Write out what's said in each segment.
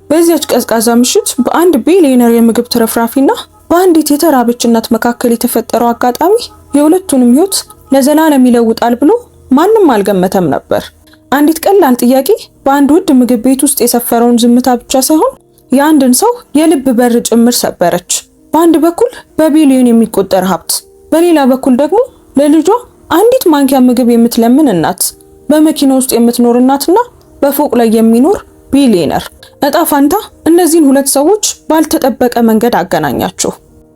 በዚያች ቀዝቃዛ ምሽት በአንድ ቢሊየነር የምግብ ትርፍራፊና በአንዲት የተራበች እናት መካከል የተፈጠረው አጋጣሚ የሁለቱንም ህይወት ለዘላለም ይለውጣል ብሎ ማንም አልገመተም ነበር። አንዲት ቀላል ጥያቄ በአንድ ውድ ምግብ ቤት ውስጥ የሰፈረውን ዝምታ ብቻ ሳይሆን የአንድን ሰው የልብ በር ጭምር ሰበረች። በአንድ በኩል በቢሊዮን የሚቆጠር ሀብት፣ በሌላ በኩል ደግሞ ለልጇ አንዲት ማንኪያ ምግብ የምትለምን እናት፣ በመኪና ውስጥ የምትኖር እናትና በፎቅ ላይ የሚኖር ቢሊየነር። እጣ ፋንታ እነዚህን ሁለት ሰዎች ባልተጠበቀ መንገድ አገናኛቸው።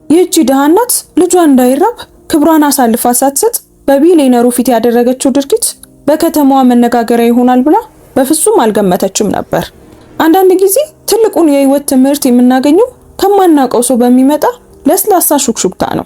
ይህቺ ድሃ እናት ልጇ እንዳይራብ ክብሯን አሳልፋ ሳትሰጥ በቢሊየነሩ ፊት ያደረገችው ድርጊት በከተማዋ መነጋገሪያ ይሆናል ብላ በፍጹም አልገመተችም ነበር። አንዳንድ ጊዜ ትልቁን የህይወት ትምህርት የምናገኘው ከማናውቀው ሰው በሚመጣ ለስላሳ ሹክሹክታ ነው።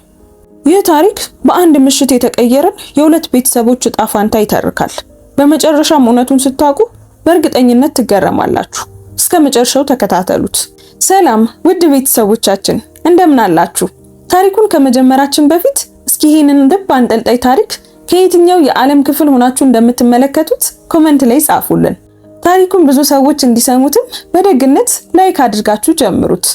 ይህ ታሪክ በአንድ ምሽት የተቀየረን የሁለት ቤተሰቦች እጣ ፋንታ ይተርካል። በመጨረሻም እውነቱን ስታውቁ በእርግጠኝነት ትገረማላችሁ። እስከ መጨረሻው ተከታተሉት። ሰላም ውድ ቤተሰቦቻችን እንደምን አላችሁ? ታሪኩን ከመጀመራችን በፊት እስኪ ይሄንን ልብ አንጠልጣይ ታሪክ ከየትኛው የዓለም ክፍል ሆናችሁ እንደምትመለከቱት ኮሜንት ላይ ጻፉልን። ታሪኩን ብዙ ሰዎች እንዲሰሙትም በደግነት ላይክ አድርጋችሁ ጀምሩት።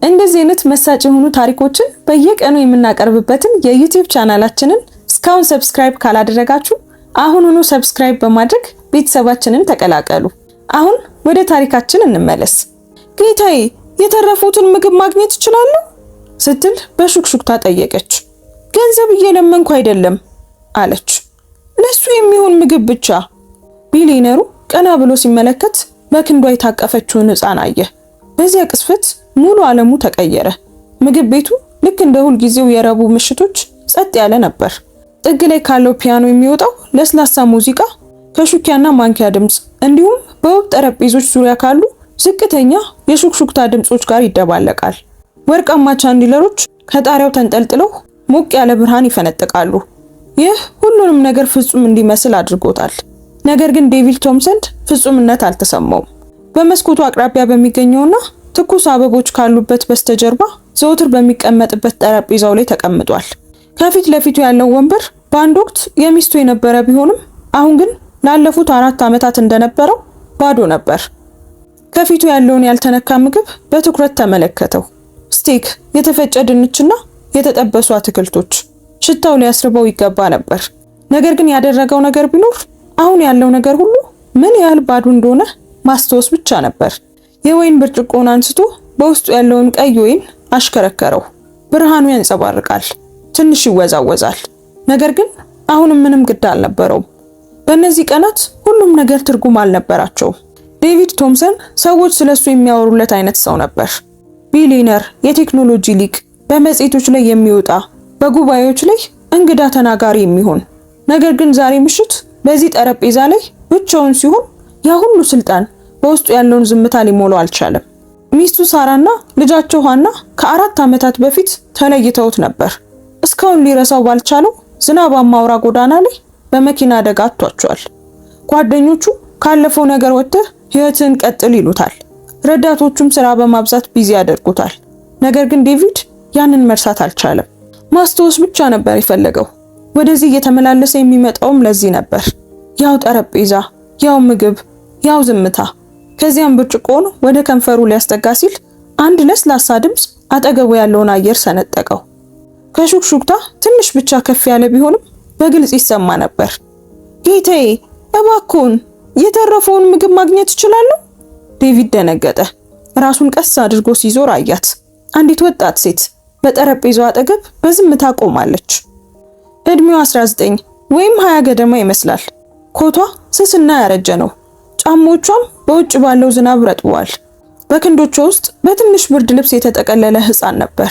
እንደዚህ አይነት መሳጭ የሆኑ ታሪኮችን በየቀኑ የምናቀርብበትን የዩቲዩብ ቻናላችንን እስካሁን ሰብስክራይብ ካላደረጋችሁ አሁኑኑ ሰብስክራይብ በማድረግ ቤተሰባችንን ተቀላቀሉ። አሁን ወደ ታሪካችን እንመለስ። ጌታዬ የተረፉትን ምግብ ማግኘት እችላለሁ? ስትል በሹክሹክታ ጠየቀች። ገንዘብ እየለመንኩ አይደለም አለች። ለሱ የሚሆን ምግብ ብቻ። ቢሊየነሩ ቀና ብሎ ሲመለከት በክንዷ የታቀፈችውን ሕፃን አየ። በዚያ ቅስፈት ሙሉ ዓለሙ ተቀየረ። ምግብ ቤቱ ልክ እንደ ሁል ጊዜው የረቡዕ ምሽቶች ጸጥ ያለ ነበር። ጥግ ላይ ካለው ፒያኖ የሚወጣው ለስላሳ ሙዚቃ ከሹኪያና ማንኪያ ድምጽ እንዲሁም በውብ ጠረጴዞች ዙሪያ ካሉ ዝቅተኛ የሹክሹክታ ድምጾች ጋር ይደባለቃል። ወርቃማ ቻንዲለሮች ከጣሪያው ተንጠልጥለው ሞቅ ያለ ብርሃን ይፈነጥቃሉ። ይህ ሁሉንም ነገር ፍጹም እንዲመስል አድርጎታል። ነገር ግን ዴቪድ ቶምሰን ፍጹምነት አልተሰማውም። በመስኮቱ አቅራቢያ በሚገኘውና ትኩስ አበቦች ካሉበት በስተጀርባ ዘውትር በሚቀመጥበት ጠረጴዛው ላይ ተቀምጧል። ከፊት ለፊቱ ያለው ወንበር በአንድ ወቅት የሚስቱ የነበረ ቢሆንም አሁን ግን ላለፉት 4 ዓመታት እንደነበረው ባዶ ነበር። ከፊቱ ያለውን ያልተነካ ምግብ በትኩረት ተመለከተው። ስቴክ፣ የተፈጨ ድንችና የተጠበሱ አትክልቶች። ሽታው ሊያስርበው ይገባ ነበር። ነገር ግን ያደረገው ነገር ቢኖር አሁን ያለው ነገር ሁሉ ምን ያህል ባዶ እንደሆነ ማስታወስ ብቻ ነበር። የወይን ብርጭቆን አንስቶ በውስጡ ያለውን ቀይ ወይን አሽከረከረው። ብርሃኑ ያንጸባርቃል፣ ትንሽ ይወዛወዛል። ነገር ግን አሁንም ምንም ግድ አልነበረውም። በእነዚህ ቀናት ሁሉም ነገር ትርጉም አልነበራቸውም። ዴቪድ ቶምሰን ሰዎች ስለሱ የሚያወሩለት አይነት ሰው ነበር። ቢሊየነር፣ የቴክኖሎጂ ሊቅ፣ በመጽሔቶች ላይ የሚወጣ፣ በጉባኤዎች ላይ እንግዳ ተናጋሪ የሚሆን። ነገር ግን ዛሬ ምሽት በዚህ ጠረጴዛ ላይ ብቻውን ሲሆን ያ ሁሉ ስልጣን በውስጡ ያለውን ዝምታ ሊሞላው አልቻለም። ሚስቱ ሳራና ልጃቸው ሃና ከ4 ዓመታት በፊት ተለይተውት ነበር። እስካሁን ሊረሳው ባልቻለው ዝናባማ አውራ ጎዳና ላይ በመኪና አደጋ አጥቷቸዋል። ጓደኞቹ ካለፈው ነገር ወጥተህ ህይወትን ቀጥል ይሉታል። ረዳቶቹም ስራ በማብዛት ቢዚ ያደርጉታል። ነገር ግን ዴቪድ ያንን መርሳት አልቻለም። ማስታወስ ብቻ ነበር የፈለገው። ወደዚህ እየተመላለሰ የሚመጣውም ለዚህ ነበር። ያው ጠረጴዛ፣ ያው ምግብ፣ ያው ዝምታ። ከዚያም ብርጭቆውን ወደ ከንፈሩ ሊያስጠጋ ሲል አንድ ለስላሳ ድምጽ አጠገቡ ያለውን አየር ሰነጠቀው። ከሹክሹክታ ትንሽ ብቻ ከፍ ያለ ቢሆንም በግልጽ ይሰማ ነበር። ጌታዬ እባክዎን የተረፈውን ምግብ ማግኘት እችላለሁ? ዴቪድ ደነገጠ። ራሱን ቀስ አድርጎ ሲዞር አያት። አንዲት ወጣት ሴት በጠረጴዛው አጠገብ በዝምታ ቆማለች። እድሜዋ 19 ወይም 20 ገደማ ይመስላል። ኮቷ ስስና ያረጀ ነው። ጫማዎቿም በውጭ ባለው ዝናብ ረጥበዋል። በክንዶቿ ውስጥ በትንሽ ብርድ ልብስ የተጠቀለለ ሕፃን ነበር።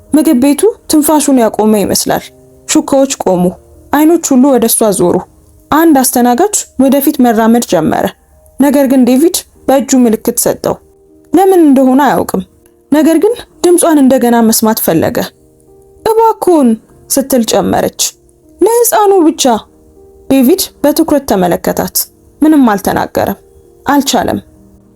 ምግብ ቤቱ ትንፋሹን ያቆመ ይመስላል። ሹካዎች ቆሙ። አይኖች ሁሉ ወደሷ ዞሩ። አንድ አስተናጋጅ ወደፊት መራመድ ጀመረ። ነገር ግን ዴቪድ በእጁ ምልክት ሰጠው። ለምን እንደሆነ አያውቅም። ነገር ግን ድምጿን እንደገና መስማት ፈለገ። እባክዎን ስትል ጨመረች። ለሕፃኑ ብቻ። ዴቪድ በትኩረት ተመለከታት። ምንም አልተናገረም፣ አልቻለም።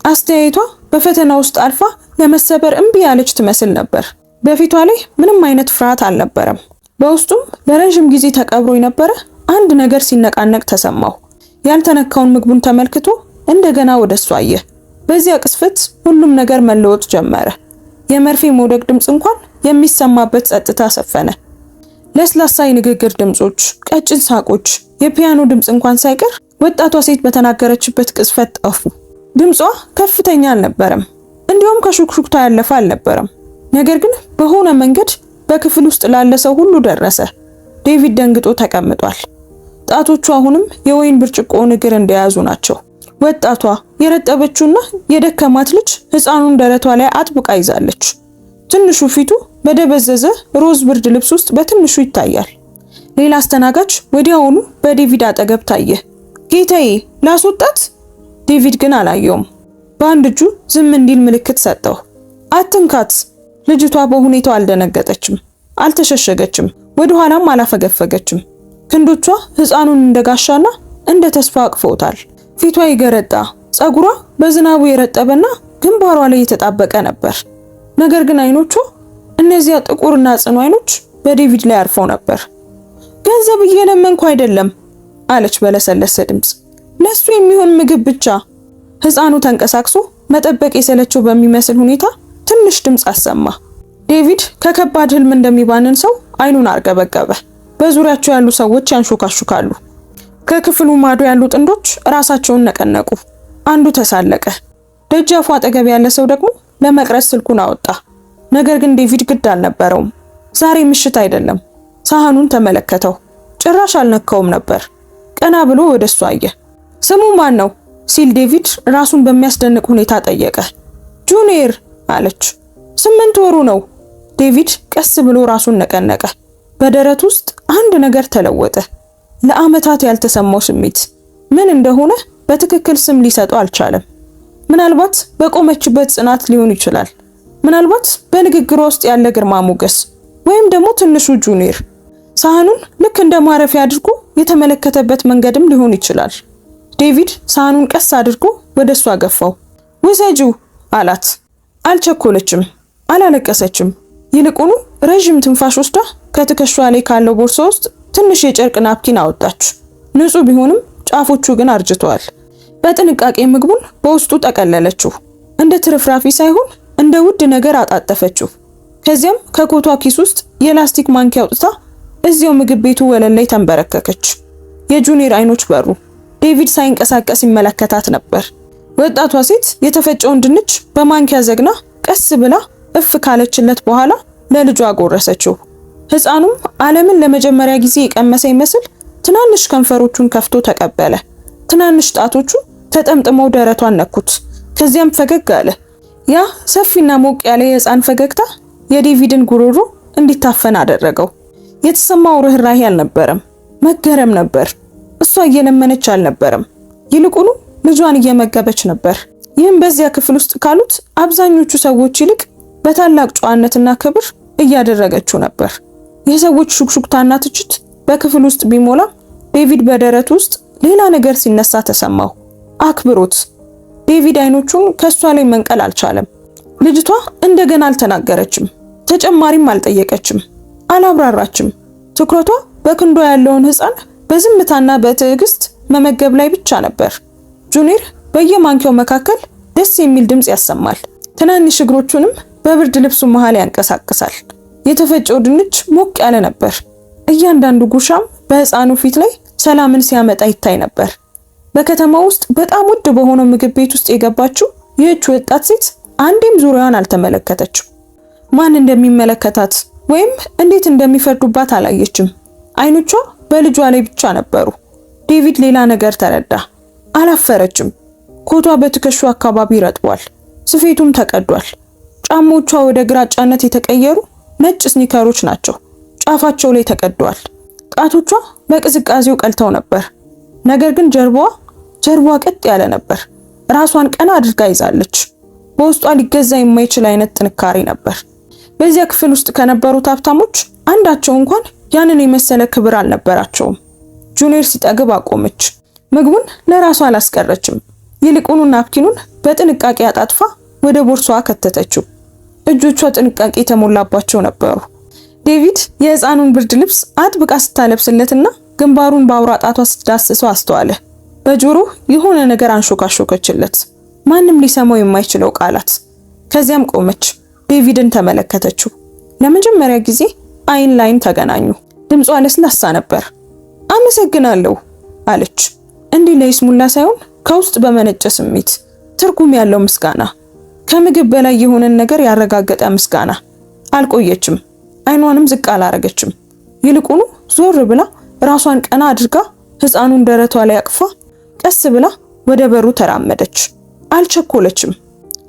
አስተያየቷ በፈተና ውስጥ አልፋ ለመሰበር እምቢ ያለች ትመስል ነበር። በፊቷ ላይ ምንም አይነት ፍርሃት አልነበረም። በውስጡም ለረጅም ጊዜ ተቀብሮ የነበረ አንድ ነገር ሲነቃነቅ ተሰማው። ያልተነካውን ምግቡን ተመልክቶ እንደገና ወደሱ አየ። በዚያ ቅስፈት ሁሉም ነገር መለወጥ ጀመረ። የመርፌ መውደቅ ድምፅ እንኳን የሚሰማበት ጸጥታ ሰፈነ። ለስላሳ የንግግር ድምጾች፣ ቀጭን ሳቆች፣ የፒያኖ ድምፅ እንኳን ሳይቀር ወጣቷ ሴት በተናገረችበት ቅስፈት ጠፉ። ድምጿ ከፍተኛ አልነበረም፣ እንዲሁም ከሹክሹክታ ያለፈ አልነበረም። ነገር ግን በሆነ መንገድ በክፍል ውስጥ ላለ ሰው ሁሉ ደረሰ። ዴቪድ ደንግጦ ተቀምጧል። ጣቶቹ አሁንም የወይን ብርጭቆውን እግር እንደያዙ ናቸው። ወጣቷ የረጠበችውና የደከማት ልጅ ሕፃኑን ደረቷ ላይ አጥብቃ ይዛለች። ትንሹ ፊቱ በደበዘዘ ሮዝ ብርድ ልብስ ውስጥ በትንሹ ይታያል። ሌላ አስተናጋጅ ወዲያውኑ በዴቪድ አጠገብ ታየ። ጌታዬ፣ ላስወጣት? ዴቪድ ግን አላየውም። በአንድ እጁ ዝም እንዲል ምልክት ሰጠው። አትንካት። ልጅቷ በሁኔታው አልደነገጠችም፣ አልተሸሸገችም፣ ወደ ኋላም አላፈገፈገችም። ክንዶቿ ሕፃኑን እንደጋሻና እንደ ተስፋ አቅፈውታል። ፊቷ ይገረጣ፣ ጸጉሯ በዝናቡ የረጠበና ግንባሯ ላይ የተጣበቀ ነበር። ነገር ግን አይኖቿ፣ እነዚያ ጥቁርና ጽኑ አይኖች በዴቪድ ላይ አርፈው ነበር። ገንዘብ እየለመንኩ አይደለም አለች በለሰለሰ ድምፅ። ለሱ የሚሆን ምግብ ብቻ። ሕፃኑ ተንቀሳቅሶ መጠበቅ የሰለቸው በሚመስል ሁኔታ ትንሽ ድምፅ አሰማ። ዴቪድ ከከባድ ህልም እንደሚባንን ሰው አይኑን አርገበገበ። በዙሪያቸው ያሉ ሰዎች ያንሾካሹካሉ። ከክፍሉ ማዶ ያሉ ጥንዶች ራሳቸውን ነቀነቁ። አንዱ ተሳለቀ። ደጃፉ አጠገብ ያለ ሰው ደግሞ ለመቅረጽ ስልኩን አወጣ። ነገር ግን ዴቪድ ግድ አልነበረውም። ዛሬ ምሽት አይደለም። ሳህኑን ተመለከተው። ጭራሽ አልነካውም ነበር። ቀና ብሎ ወደሱ አየ። ስሙ ማን ነው ሲል ዴቪድ ራሱን በሚያስደንቅ ሁኔታ ጠየቀ። ጁኒየር አለች። 8 ወሩ ነው። ዴቪድ ቀስ ብሎ ራሱን ነቀነቀ። በደረት ውስጥ አንድ ነገር ተለወጠ። ለዓመታት ያልተሰማው ስሜት ምን እንደሆነ በትክክል ስም ሊሰጠው አልቻለም። ምናልባት በቆመችበት ጽናት ሊሆን ይችላል። ምናልባት በንግግሯ ውስጥ ያለ ግርማ ሞገስ፣ ወይም ደግሞ ትንሹ ጁኒየር ሳህኑን ልክ እንደ ማረፊያ አድርጎ የተመለከተበት መንገድም ሊሆን ይችላል። ዴቪድ ሳህኑን ቀስ አድርጎ ወደሷ ገፋው። ውሰጂው አላት። አልቸኮለችም፣ አላለቀሰችም። ይልቁኑ ረጅም ትንፋሽ ወስዳ ከትከሿ ላይ ካለው ቦርሳ ውስጥ ትንሽ የጨርቅ ናፕኪን አወጣች። ንጹህ ቢሆንም ጫፎቹ ግን አርጅተዋል። በጥንቃቄ ምግቡን በውስጡ ጠቀለለችው። እንደ ትርፍራፊ ሳይሆን እንደ ውድ ነገር አጣጠፈችው። ከዚያም ከኮቷ ኪስ ውስጥ የላስቲክ ማንኪያ አውጥታ እዚያው ምግብ ቤቱ ወለል ላይ ተንበረከከች። የጁኒየር አይኖች በሩ። ዴቪድ ሳይንቀሳቀስ ይመለከታት ነበር። ወጣቷ ሴት የተፈጨውን ድንች በማንኪያ ዘግና ቀስ ብላ እፍ ካለችለት በኋላ ለልጇ አጎረሰችው። ሕፃኑም ዓለምን ለመጀመሪያ ጊዜ የቀመሰ ይመስል ትናንሽ ከንፈሮቹን ከፍቶ ተቀበለ። ትናንሽ ጣቶቹ ተጠምጥመው ደረቷን ነኩት። ከዚያም ፈገግ አለ። ያ ሰፊና ሞቅ ያለ የሕፃን ፈገግታ የዴቪድን ጉሮሮ እንዲታፈን አደረገው። የተሰማው ርህራሄ አልነበረም፣ መገረም ነበር። እሷ እየለመነች አልነበረም፣ ይልቁኑ ልጇን እየመገበች ነበር። ይህም በዚያ ክፍል ውስጥ ካሉት አብዛኞቹ ሰዎች ይልቅ በታላቅ ጨዋነትና ክብር እያደረገችው ነበር። የሰዎች ሹክሹክታና ትችት በክፍል ውስጥ ቢሞላም ዴቪድ በደረቱ ውስጥ ሌላ ነገር ሲነሳ ተሰማው። አክብሮት። ዴቪድ አይኖቹን ከሷ ላይ መንቀል አልቻለም። ልጅቷ እንደገና አልተናገረችም፣ ተጨማሪም አልጠየቀችም፣ አላብራራችም። ትኩረቷ በክንዷ ያለውን ሕፃን በዝምታና በትዕግስት መመገብ ላይ ብቻ ነበር። ጁኒየር በየማንኪያው መካከል ደስ የሚል ድምፅ ያሰማል። ትናንሽ እግሮቹንም በብርድ ልብሱ መሃል ያንቀሳቅሳል። የተፈጨው ድንች ሞቅ ያለ ነበር። እያንዳንዱ ጉርሻም በሕፃኑ ፊት ላይ ሰላምን ሲያመጣ ይታይ ነበር። በከተማ ውስጥ በጣም ውድ በሆነው ምግብ ቤት ውስጥ የገባችው ይህች ወጣት ሴት አንዴም ዙሪያዋን አልተመለከተችም። ማን እንደሚመለከታት ወይም እንዴት እንደሚፈርዱባት አላየችም። አይኖቿ በልጇ ላይ ብቻ ነበሩ። ዴቪድ ሌላ ነገር ተረዳ። አላፈረችም። ኮቷ በትከሻ አካባቢ ረጥቧል። ስፌቱም ተቀዷል። ጫሞቿ ወደ ግራጫነት የተቀየሩ ነጭ ስኒከሮች ናቸው። ጫፋቸው ላይ ተቀደዋል። ጣቶቿ በቅዝቃዜው ቀልተው ነበር። ነገር ግን ጀርባዋ ቀጥ ያለ ነበር። ራሷን ቀና አድርጋ ይዛለች። በውስጧ ሊገዛ የማይችል አይነት ጥንካሬ ነበር። በዚያ ክፍል ውስጥ ከነበሩት ሀብታሞች አንዳቸው እንኳን ያንን የመሰለ ክብር አልነበራቸውም። ጁኒየር ሲጠግብ አቆመች። ምግቡን ለራሷ አላስቀረችም። ይልቁኑ ናፕኪኑን በጥንቃቄ አጣጥፋ ወደ ቦርሳዋ ከተተችው። እጆቿ ጥንቃቄ የተሞላባቸው ነበሩ። ዴቪድ የሕፃኑን ብርድ ልብስ አጥብቃ ስታለብስለትና ግንባሩን በአውራ ጣቷ ስትዳስሰው አስተዋለ። በጆሮ የሆነ ነገር አንሾካሾከችለት። ማንም ሊሰማው የማይችለው ቃላት። ከዚያም ቆመች፣ ዴቪድን ተመለከተችው። ለመጀመሪያ ጊዜ አይን ላይን ተገናኙ። ድምጿ ለስላሳ ነበር። አመሰግናለሁ አለች፣ እንዲህ ለይስሙላ ሳይሆን ከውስጥ በመነጨ ስሜት፣ ትርጉም ያለው ምስጋና፣ ከምግብ በላይ የሆነን ነገር ያረጋገጠ ምስጋና። አልቆየችም፣ አይኗንም ዝቅ አላረገችም። ይልቁኑ ዞር ብላ ራሷን ቀና አድርጋ ሕፃኑን ደረቷ ላይ አቅፋ ቀስ ብላ ወደ በሩ ተራመደች። አልቸኮለችም።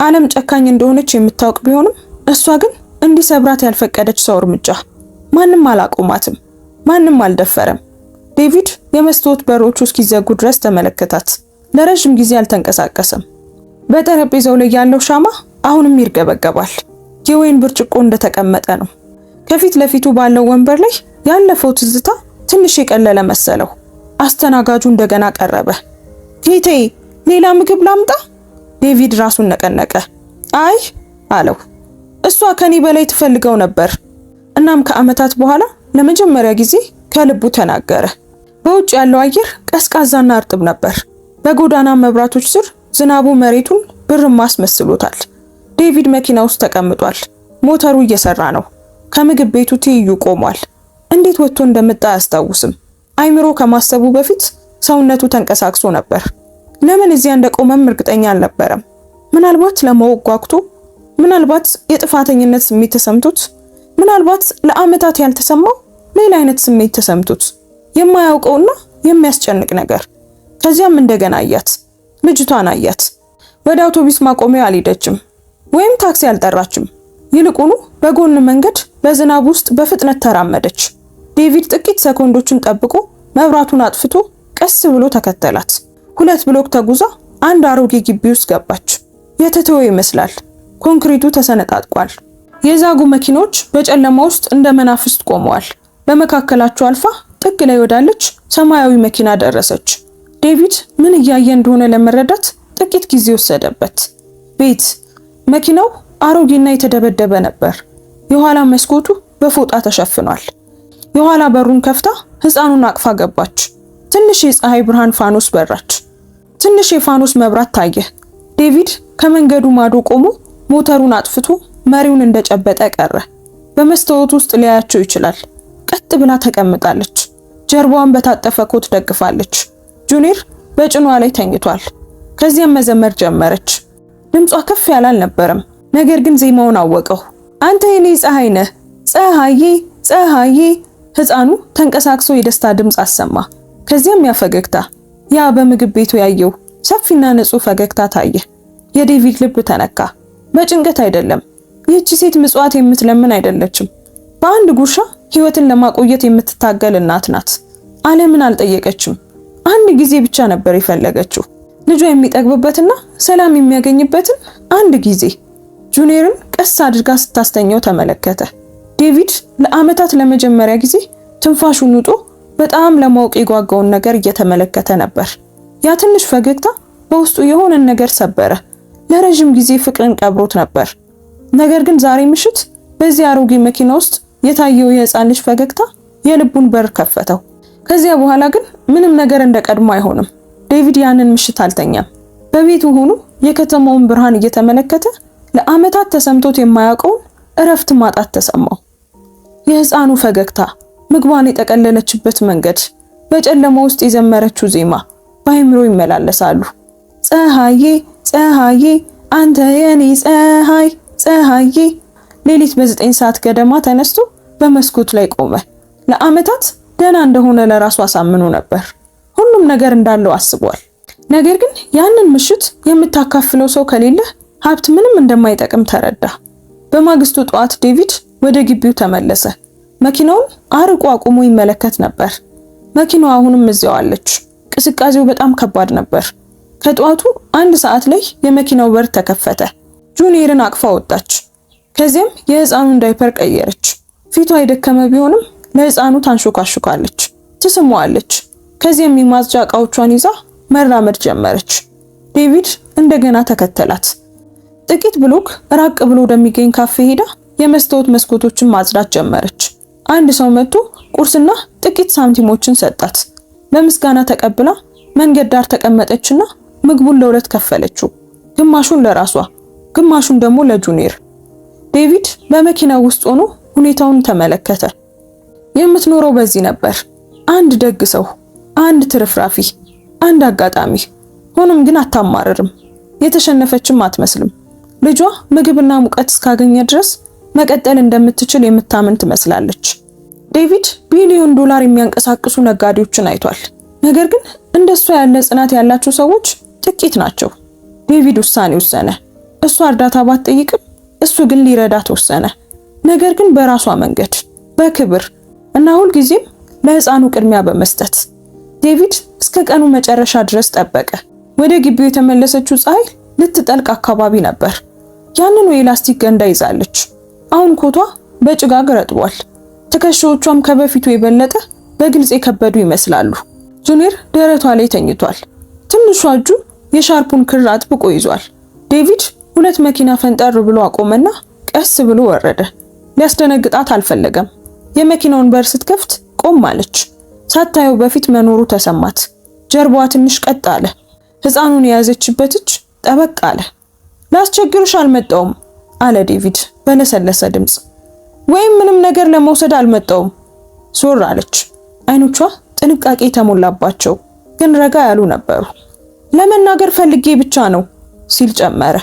ዓለም ጨካኝ እንደሆነች የምታውቅ ቢሆንም እሷ ግን እንዲሰብራት ያልፈቀደች ሰው እርምጃ። ማንም አላቆማትም፣ ማንም አልደፈረም። ዴቪድ የመስታወት በሮቹ እስኪዘጉ ድረስ ተመለከታት። ለረጅም ጊዜ አልተንቀሳቀሰም። በጠረጴዛው ላይ ያለው ሻማ አሁንም ይርገበገባል። የወይን ብርጭቆ እንደተቀመጠ ነው። ከፊት ለፊቱ ባለው ወንበር ላይ ያለፈው ትዝታ ትንሽ የቀለለ መሰለው። አስተናጋጁ እንደገና ቀረበ። ጌቴ፣ ሌላ ምግብ ላምጣ? ዴቪድ ራሱን ነቀነቀ። አይ አለው። እሷ ከኔ በላይ ትፈልገው ነበር። እናም ከዓመታት በኋላ ለመጀመሪያ ጊዜ ከልቡ ተናገረ። በውጭ ያለው አየር ቀዝቃዛና እርጥብ ነበር። በጎዳና መብራቶች ስር ዝናቡ መሬቱን ብርማ አስመስሎታል። ዴቪድ መኪና ውስጥ ተቀምጧል። ሞተሩ እየሰራ ነው። ከምግብ ቤቱ ትይዩ ቆሟል። እንዴት ወጥቶ እንደመጣ አያስታውስም። አይምሮ ከማሰቡ በፊት ሰውነቱ ተንቀሳቅሶ ነበር። ለምን እዚያ እንደቆመም እርግጠኛ አልነበረም። ምናልባት ለማወቅ ጓጉቶ፣ ምናልባት የጥፋተኝነት ስሜት ተሰምቶት፣ ምናልባት ለዓመታት ያልተሰማው ሌላ አይነት ስሜት ተሰምቶት፣ የማያውቀውና የሚያስጨንቅ ነገር። ከዚያም እንደገና አያት። ልጅቷን አያት። ወደ አውቶቡስ ማቆሚያ አልሄደችም ወይም ታክሲ አልጠራችም። ይልቁኑ በጎን መንገድ በዝናብ ውስጥ በፍጥነት ተራመደች። ዴቪድ ጥቂት ሰኮንዶችን ጠብቆ መብራቱን አጥፍቶ ቀስ ብሎ ተከተላት። 2 ብሎክ ተጉዛ አንድ አሮጌ ግቢ ውስጥ ገባች። የተተወ ይመስላል። ኮንክሪቱ ተሰነጣጥቋል። የዛጉ መኪኖች በጨለማ ውስጥ እንደ መናፍስት ቆመዋል። በመካከላቸው አልፋ ጥግ ላይ ወዳለች ሰማያዊ መኪና ደረሰች። ዴቪድ ምን እያየ እንደሆነ ለመረዳት ጥቂት ጊዜ ወሰደበት። ቤት። መኪናው አሮጌና የተደበደበ ነበር። የኋላ መስኮቱ በፎጣ ተሸፍኗል። የኋላ በሩን ከፍታ ሕፃኑን አቅፋ ገባች። ትንሽ የፀሐይ ብርሃን ፋኖስ በራች። ትንሽ የፋኖስ መብራት ታየ። ዴቪድ ከመንገዱ ማዶ ቆሞ ሞተሩን አጥፍቶ መሪውን እንደጨበጠ ቀረ። በመስታወት ውስጥ ሊያያቸው ይችላል። ቀጥ ብላ ተቀምጣለች። ጀርባዋን በታጠፈ ኮት ደግፋለች። ጁኒር በጭኗ ላይ ተኝቷል። ከዚያም መዘመር ጀመረች። ድምጿ ከፍ ያለ አልነበረም፣ ነገር ግን ዜማውን አወቀው። አንተ የኔ ፀሐይ ነህ፣ ፀሐዬ ፀሐዬ። ሕፃኑ ተንቀሳቅሶ የደስታ ድምፅ አሰማ። ከዚያም ያ ፈገግታ፣ ያ በምግብ ቤቱ ያየው ሰፊና ንጹህ ፈገግታ ታየ። የዴቪድ ልብ ተነካ። በጭንቀት አይደለም። ይህች ሴት ምጽዋት የምትለምን አይደለችም። በአንድ ጉርሻ ህይወትን ለማቆየት የምትታገል እናት ናት። ዓለምን አልጠየቀችም። አንድ ጊዜ ብቻ ነበር የፈለገችው፣ ልጇ የሚጠግብበትና ሰላም የሚያገኝበትን አንድ ጊዜ። ጁኒየርን ቀስ አድርጋ ስታስተኛው ተመለከተ። ዴቪድ ለዓመታት ለመጀመሪያ ጊዜ ትንፋሹን ውጦ በጣም ለማወቅ የጓጓውን ነገር እየተመለከተ ነበር። ያ ትንሽ ፈገግታ በውስጡ የሆነን ነገር ሰበረ። ለረጅም ጊዜ ፍቅርን ቀብሮት ነበር። ነገር ግን ዛሬ ምሽት በዚህ አሮጌ መኪና ውስጥ የታየው የህፃን ልጅ ፈገግታ የልቡን በር ከፈተው። ከዚያ በኋላ ግን ምንም ነገር እንደቀድሞ አይሆንም። ዴቪድ ያንን ምሽት አልተኛም። በቤቱ ሆኖ የከተማውን ብርሃን እየተመለከተ ለዓመታት ተሰምቶት የማያውቀውን እረፍት ማጣት ተሰማው። የህፃኑ ፈገግታ፣ ምግቧን የጠቀለለችበት መንገድ፣ በጨለማ ውስጥ የዘመረችው ዜማ በአይምሮ ይመላለሳሉ። ፀሐዬ ፀሐዬ አንተ የኔ ፀሐይ ፀሐዬ። ሌሊት በ9 ሰዓት ገደማ ተነስቶ በመስኮት ላይ ቆመ። ለዓመታት ደህና እንደሆነ ለራሱ አሳምኖ ነበር። ሁሉም ነገር እንዳለው አስቧል። ነገር ግን ያንን ምሽት የምታካፍለው ሰው ከሌለ ሀብት ምንም እንደማይጠቅም ተረዳ። በማግስቱ ጠዋት ዴቪድ ወደ ግቢው ተመለሰ። መኪናውን አርቆ አቁሞ ይመለከት ነበር። መኪናው አሁንም እዚያው አለች። ቅዝቃዜው በጣም ከባድ ነበር። ከጠዋቱ 1 ሰዓት ላይ የመኪናው በር ተከፈተ። ጁኒየርን አቅፋ ወጣች። ከዚያም የህፃኑን ዳይፐር ቀየረች። ፊቷ የደከመ ቢሆንም ለህፃኑ ታንሾካሹካለች፣ ትስመዋለች። ከዚያም የማጽጃ ዕቃዎቿን ይዛ መራመድ ጀመረች። ዴቪድ እንደገና ተከተላት። ጥቂት ብሎክ ራቅ ብሎ ወደሚገኝ ካፌ ሄዳ የመስታወት መስኮቶችን ማጽዳት ጀመረች። አንድ ሰው መጥቶ ቁርስና ጥቂት ሳንቲሞችን ሰጣት። በምስጋና ተቀብላ መንገድ ዳር ተቀመጠችና ምግቡን ለሁለት ከፈለችው። ግማሹን ለራሷ ግማሹን ደግሞ ለጁኒየር። ዴቪድ በመኪናው ውስጥ ሆኖ ሁኔታውን ተመለከተ። የምትኖረው በዚህ ነበር። አንድ ደግ ሰው፣ አንድ ትርፍራፊ፣ አንድ አጋጣሚ። ሆኖም ግን አታማርርም፣ የተሸነፈችም አትመስልም። ልጇ ምግብና ሙቀት እስካገኘ ድረስ መቀጠል እንደምትችል የምታምን ትመስላለች። ዴቪድ ቢሊዮን ዶላር የሚያንቀሳቅሱ ነጋዴዎችን አይቷል። ነገር ግን እንደሷ ያለ ጽናት ያላቸው ሰዎች ጥቂት ናቸው። ዴቪድ ውሳኔ ወሰነ። እሷ እርዳታ ባትጠይቅም እሱ ግን ሊረዳት ወሰነ። ነገር ግን በራሷ መንገድ፣ በክብር እና ሁልጊዜም ለሕፃኑ ቅድሚያ በመስጠት። ዴቪድ እስከ ቀኑ መጨረሻ ድረስ ጠበቀ። ወደ ግቢው የተመለሰችው ፀሐይ ልትጠልቅ አካባቢ ነበር። ያንን የላስቲክ ገንዳ ይዛለች። አሁን ኮቷ በጭጋግ ረጥቧል። ትከሻዎቿም ከበፊቱ የበለጠ በግልጽ የከበዱ ይመስላሉ። ጁኒየር ደረቷ ላይ ተኝቷል። ትንሿ እጁ የሻርፑን ክር አጥብቆ ይዟል። ዴቪድ ሁለት መኪና ፈንጠር ብሎ አቆመና ቀስ ብሎ ወረደ። ሊያስደነግጣት አልፈለገም። የመኪናውን በር ስትከፍት ቆም አለች። ሳታየው በፊት መኖሩ ተሰማት። ጀርባዋ ትንሽ ቀጥ አለ። ሕፃኑን የያዘችበት እጅ ጠበቅ አለ። ላስቸግርሽ አልመጣውም አለ ዴቪድ በለሰለሰ ድምፅ። ወይም ምንም ነገር ለመውሰድ አልመጣውም። ዞር አለች። አይኖቿ ጥንቃቄ የተሞላባቸው ግን ረጋ ያሉ ነበሩ። ለመናገር ፈልጌ ብቻ ነው ሲል ጨመረ።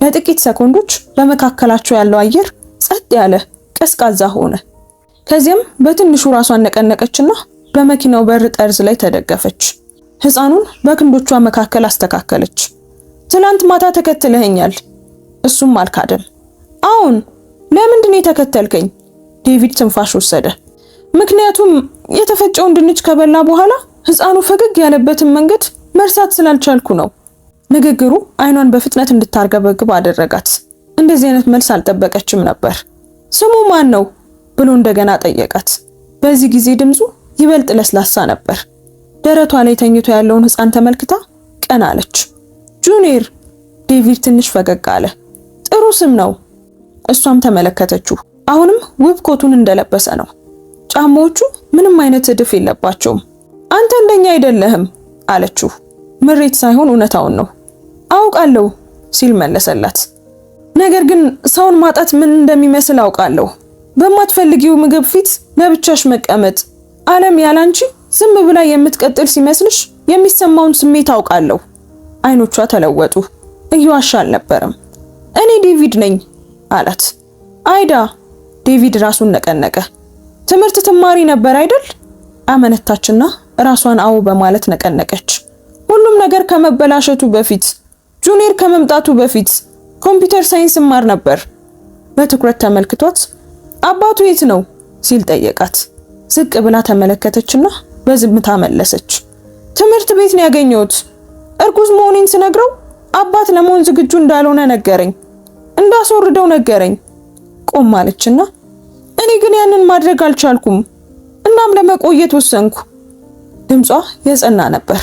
ለጥቂት ሰኮንዶች በመካከላቸው ያለው አየር ጸጥ ያለ ቀዝቃዛ ሆነ። ከዚያም በትንሹ ራሷን ነቀነቀችና በመኪናው በር ጠርዝ ላይ ተደገፈች። ሕፃኑን በክንዶቿ መካከል አስተካከለች። ትናንት ማታ ተከትለኸኛል። እሱም አልካደም። አሁን ለምንድን የተከተልከኝ? ዴቪድ ትንፋሽ ወሰደ። ምክንያቱም የተፈጨውን ድንች ከበላ በኋላ ሕፃኑ ፈገግ ያለበትን መንገድ መርሳት ስላልቻልኩ ነው። ንግግሩ አይኗን በፍጥነት እንድታርገበግብ አደረጋት። እንደዚህ አይነት መልስ አልጠበቀችም ነበር። ስሙ ማን ነው ብሎ እንደገና ጠየቃት። በዚህ ጊዜ ድምፁ ይበልጥ ለስላሳ ነበር። ደረቷ ላይ ተኝቶ ያለውን ሕፃን ተመልክታ ቀና አለች። ጁኒየር። ዴቪድ ትንሽ ፈገግ አለ። ጥሩ ስም ነው። እሷም ተመለከተችው። አሁንም ውብ ኮቱን እንደለበሰ ነው። ጫማዎቹ ምንም አይነት እድፍ የለባቸውም። አንተ እንደኛ አይደለህም አለችው። ምሬት ሳይሆን እውነታውን ነው። አውቃለሁ ሲል መለሰላት። ነገር ግን ሰውን ማጣት ምን እንደሚመስል አውቃለሁ። በማትፈልጊው ምግብ ፊት ለብቻሽ መቀመጥ፣ ዓለም ያላንቺ ዝም ብላ የምትቀጥል ሲመስልሽ የሚሰማውን ስሜት አውቃለሁ። አይኖቿ ተለወጡ። እየዋሻ አልነበረም። እኔ ዴቪድ ነኝ አላት። አይዳ። ዴቪድ ራሱን ነቀነቀ። ትምህርት ትማሪ ነበር አይደል? አመነታችና ራሷን አዎ በማለት ነቀነቀች። ሁሉም ነገር ከመበላሸቱ በፊት፣ ጁኒየር ከመምጣቱ በፊት ኮምፒውተር ሳይንስ ማር ነበር። በትኩረት ተመልክቷት አባቱ የት ነው ሲል ጠየቃት። ዝቅ ብላ ተመለከተችና በዝምታ መለሰች። ትምህርት ቤት ነው ያገኘሁት። እርጉዝ መሆኔን ስነግረው አባት ለመሆን ዝግጁ እንዳልሆነ ነገረኝ። እንዳስወርደው ነገረኝ። ቆም አለችና እኔ ግን ያንን ማድረግ አልቻልኩም። እናም ለመቆየት ወሰንኩ። ድምጿ የጸና ነበር።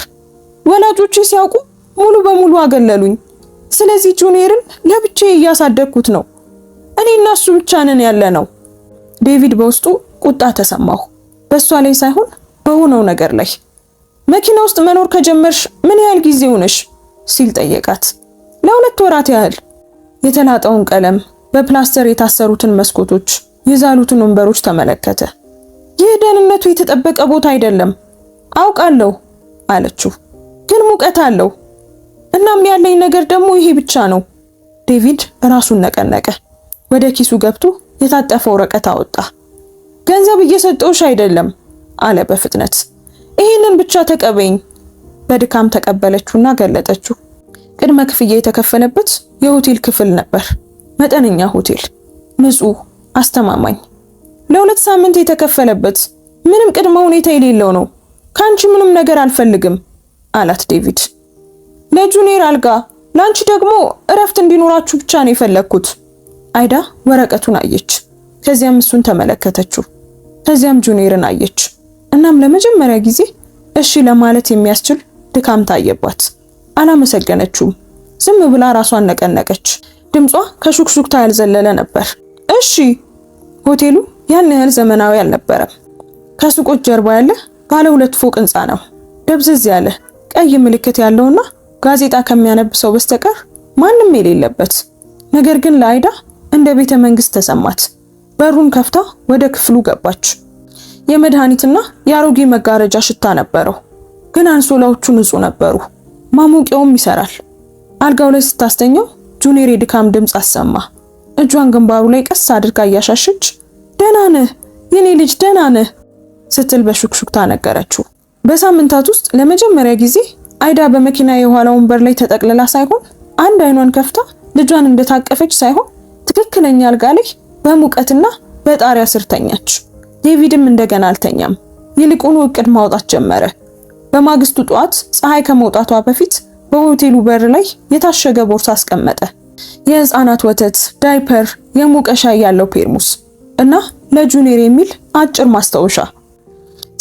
ወላጆቼ ሲያውቁ ሙሉ በሙሉ አገለሉኝ። ስለዚህ ጁኒየርን ለብቻዬ እያሳደግኩት ነው። እኔ እና እሱ ብቻ ነን ያለነው። ዴቪድ በውስጡ ቁጣ ተሰማው። በሷ ላይ ሳይሆን በሆነው ነገር ላይ። መኪና ውስጥ መኖር ከጀመርሽ ምን ያህል ጊዜ ሆነሽ ሲል ጠየቃት። ለ2 ወራት ያህል። የተላጠውን ቀለም፣ በፕላስተር የታሰሩትን መስኮቶች፣ የዛሉትን ወንበሮች ተመለከተ። ይህ ደህንነቱ የተጠበቀ ቦታ አይደለም አውቃለሁ አለችው። ግን ሙቀት አለው። እናም ያለኝ ነገር ደግሞ ይሄ ብቻ ነው። ዴቪድ ራሱን ነቀነቀ። ወደ ኪሱ ገብቶ የታጠፈ ወረቀት አወጣ። ገንዘብ እየሰጠውሽ አይደለም አለ በፍጥነት። ይሄንን ብቻ ተቀበይኝ። በድካም ተቀበለችውና ገለጠችው። ቅድመ ክፍያ የተከፈለበት የሆቴል ክፍል ነበር። መጠነኛ ሆቴል፣ ንጹህ፣ አስተማማኝ። ለ2 ሳምንት የተከፈለበት ምንም ቅድመ ሁኔታ የሌለው ነው። ካንቺ ምንም ነገር አልፈልግም አላት ዴቪድ። ለጁኒየር አልጋ፣ ላንቺ ደግሞ እረፍት እንዲኖራችሁ ብቻ ነው የፈለኩት። አይዳ ወረቀቱን አየች። ከዚያም እሱን ተመለከተችው። ከዚያም ጁኒየርን አየች። እናም ለመጀመሪያ ጊዜ እሺ ለማለት የሚያስችል ድካም ታየባት። አላመሰገነችውም። ዝም ብላ ራሷን ነቀነቀች። ድምጿ ከሹክሹክታ ያልዘለለ ነበር። እሺ። ሆቴሉ ያን ያህል ዘመናዊ አልነበረም። ከሱቆች ጀርባ ያለ ባለ 2 ፎቅ ህንጻ ነው። ደብዘዝ ያለ ቀይ ምልክት ያለውና ጋዜጣ ከሚያነብ ሰው በስተቀር ማንም የሌለበት። ነገር ግን ለአይዳ እንደ ቤተ መንግስት ተሰማት። በሩን ከፍታ ወደ ክፍሉ ገባች። የመድኃኒትና የአሮጌ መጋረጃ ሽታ ነበረው፣ ግን አንሶላዎቹ ንጹህ ነበሩ። ማሞቂያውም ይሰራል። አልጋው ላይ ስታስተኛው ጁኒየር የድካም ድምፅ አሰማ። እጇን ግንባሩ ላይ ቀስ አድርጋ እያሻሸች ደህና ነህ የኔ ልጅ ደህና ነህ ስትል በሹክሹክታ ነገረችው። በሳምንታት ውስጥ ለመጀመሪያ ጊዜ አይዳ በመኪና የኋላ ወንበር ላይ ተጠቅልላ ሳይሆን አንድ አይኗን ከፍታ ልጇን እንደታቀፈች ሳይሆን ትክክለኛ አልጋ ላይ በሙቀትና በጣሪያ ስር ተኛች። ዴቪድም እንደገና አልተኛም። ይልቁኑ እቅድ ማውጣት ጀመረ። በማግስቱ ጠዋት ፀሐይ ከመውጣቷ በፊት በሆቴሉ በር ላይ የታሸገ ቦርሳ አስቀመጠ። የህፃናት ወተት፣ ዳይፐር፣ የሞቀ ሻይ ያለው ፔርሙስ እና ለጁኒየር የሚል አጭር ማስታወሻ።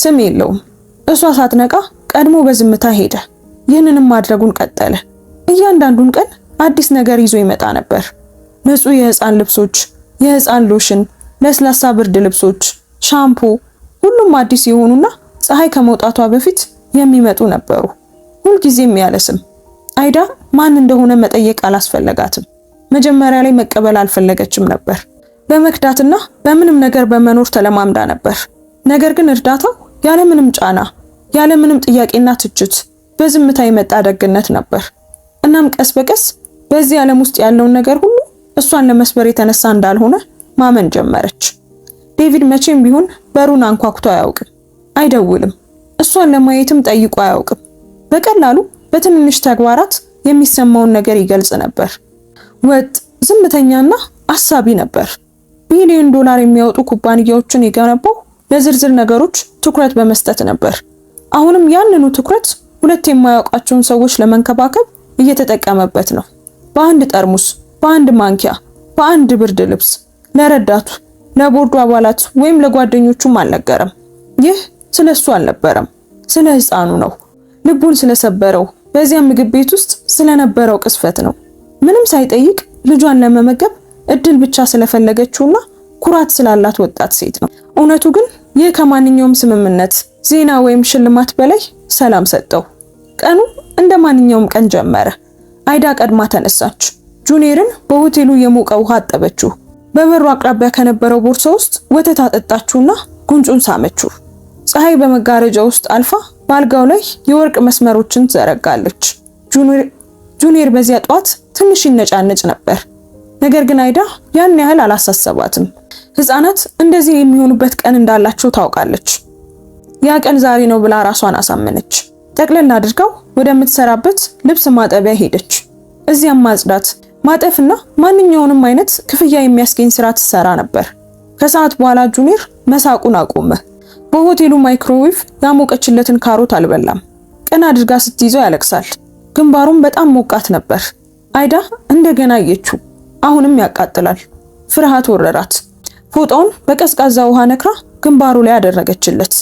ስም የለውም። እሷ ሳትነቃ ቀድሞ በዝምታ ሄደ። ይህንንም ማድረጉን ቀጠለ። እያንዳንዱን ቀን አዲስ ነገር ይዞ ይመጣ ነበር። ንጹህ የህፃን ልብሶች፣ የህፃን ሎሽን፣ ለስላሳ ብርድ ልብሶች፣ ሻምፑ፣ ሁሉም አዲስ የሆኑና ፀሐይ ከመውጣቷ በፊት የሚመጡ ነበሩ። ሁልጊዜም ያለ ስም። አይዳ ማን እንደሆነ መጠየቅ አላስፈለጋትም። መጀመሪያ ላይ መቀበል አልፈለገችም ነበር። በመክዳትና በምንም ነገር በመኖር ተለማምዳ ነበር። ነገር ግን እርዳታው ያለምንም ጫና፣ ያለምንም ጥያቄና ትችት በዝምታ የመጣ ደግነት ነበር። እናም ቀስ በቀስ በዚህ ዓለም ውስጥ ያለውን ነገር ሁሉ እሷን ለመስበር የተነሳ እንዳልሆነ ማመን ጀመረች። ዴቪድ መቼም ቢሆን በሩን አንኳኩቶ አያውቅም፣ አይደውልም፣ እሷን ለማየትም ጠይቆ አያውቅም። በቀላሉ በትንንሽ ተግባራት የሚሰማውን ነገር ይገልጽ ነበር። ወጥ፣ ዝምተኛና አሳቢ ነበር። ቢሊዮን ዶላር የሚያወጡ ኩባንያዎችን የገነባው ለዝርዝር ነገሮች ትኩረት በመስጠት ነበር። አሁንም ያንኑ ትኩረት ሁለት የማያውቃቸውን ሰዎች ለመንከባከብ እየተጠቀመበት ነው። በአንድ ጠርሙስ፣ በአንድ ማንኪያ፣ በአንድ ብርድ ልብስ። ለረዳቱ፣ ለቦርዱ አባላት ወይም ለጓደኞቹም አልነገረም። ይህ ስለሱ አልነበረም፣ ስለ ህፃኑ ነው። ልቡን ስለሰበረው በዚያ ምግብ ቤት ውስጥ ስለነበረው ቅስፈት ነው። ምንም ሳይጠይቅ ልጇን ለመመገብ እድል ብቻ ስለፈለገችውና ኩራት ስላላት ወጣት ሴት ነው። እውነቱ ግን ይህ ከማንኛውም ስምምነት፣ ዜና ወይም ሽልማት በላይ ሰላም ሰጠው። ቀኑ እንደ ማንኛውም ቀን ጀመረ። አይዳ ቀድማ ተነሳች። ጁኒየርን በሆቴሉ የሞቀ ውሃ አጠበችው። በበሩ አቅራቢያ ከነበረው ቦርሳ ውስጥ ወተት አጠጣችውና ጉንጩን ሳመችው። ፀሐይ በመጋረጃ ውስጥ አልፋ በአልጋው ላይ የወርቅ መስመሮችን ዘረጋለች። ጁኒየር በዚያ ጠዋት ትንሽ ይነጫነጭ ነበር። ነገር ግን አይዳ ያን ያህል አላሳሰባትም። ህፃናት እንደዚህ የሚሆኑበት ቀን እንዳላቸው ታውቃለች። ያ ቀን ዛሬ ነው ብላ ራሷን አሳመነች። ጠቅለል አድርጋው ወደምትሰራበት ልብስ ማጠቢያ ሄደች። እዚያም ማጽዳት፣ ማጠፍና ማንኛውንም አይነት ክፍያ የሚያስገኝ ስራ ትሰራ ነበር። ከሰዓት በኋላ ጁኒየር መሳቁን አቆመ። በሆቴሉ ማይክሮዌቭ ያሞቀችለትን ካሮት አልበላም። ቀን አድርጋ ስትይዘው ያለቅሳል። ግንባሩም በጣም ሞቃት ነበር። አይዳ እንደገና አየችው። አሁንም ያቃጥላል። ፍርሃት ወረራት። ፎጣውን በቀዝቃዛ ውሃ ነክራ ግንባሩ ላይ ያደረገችለት።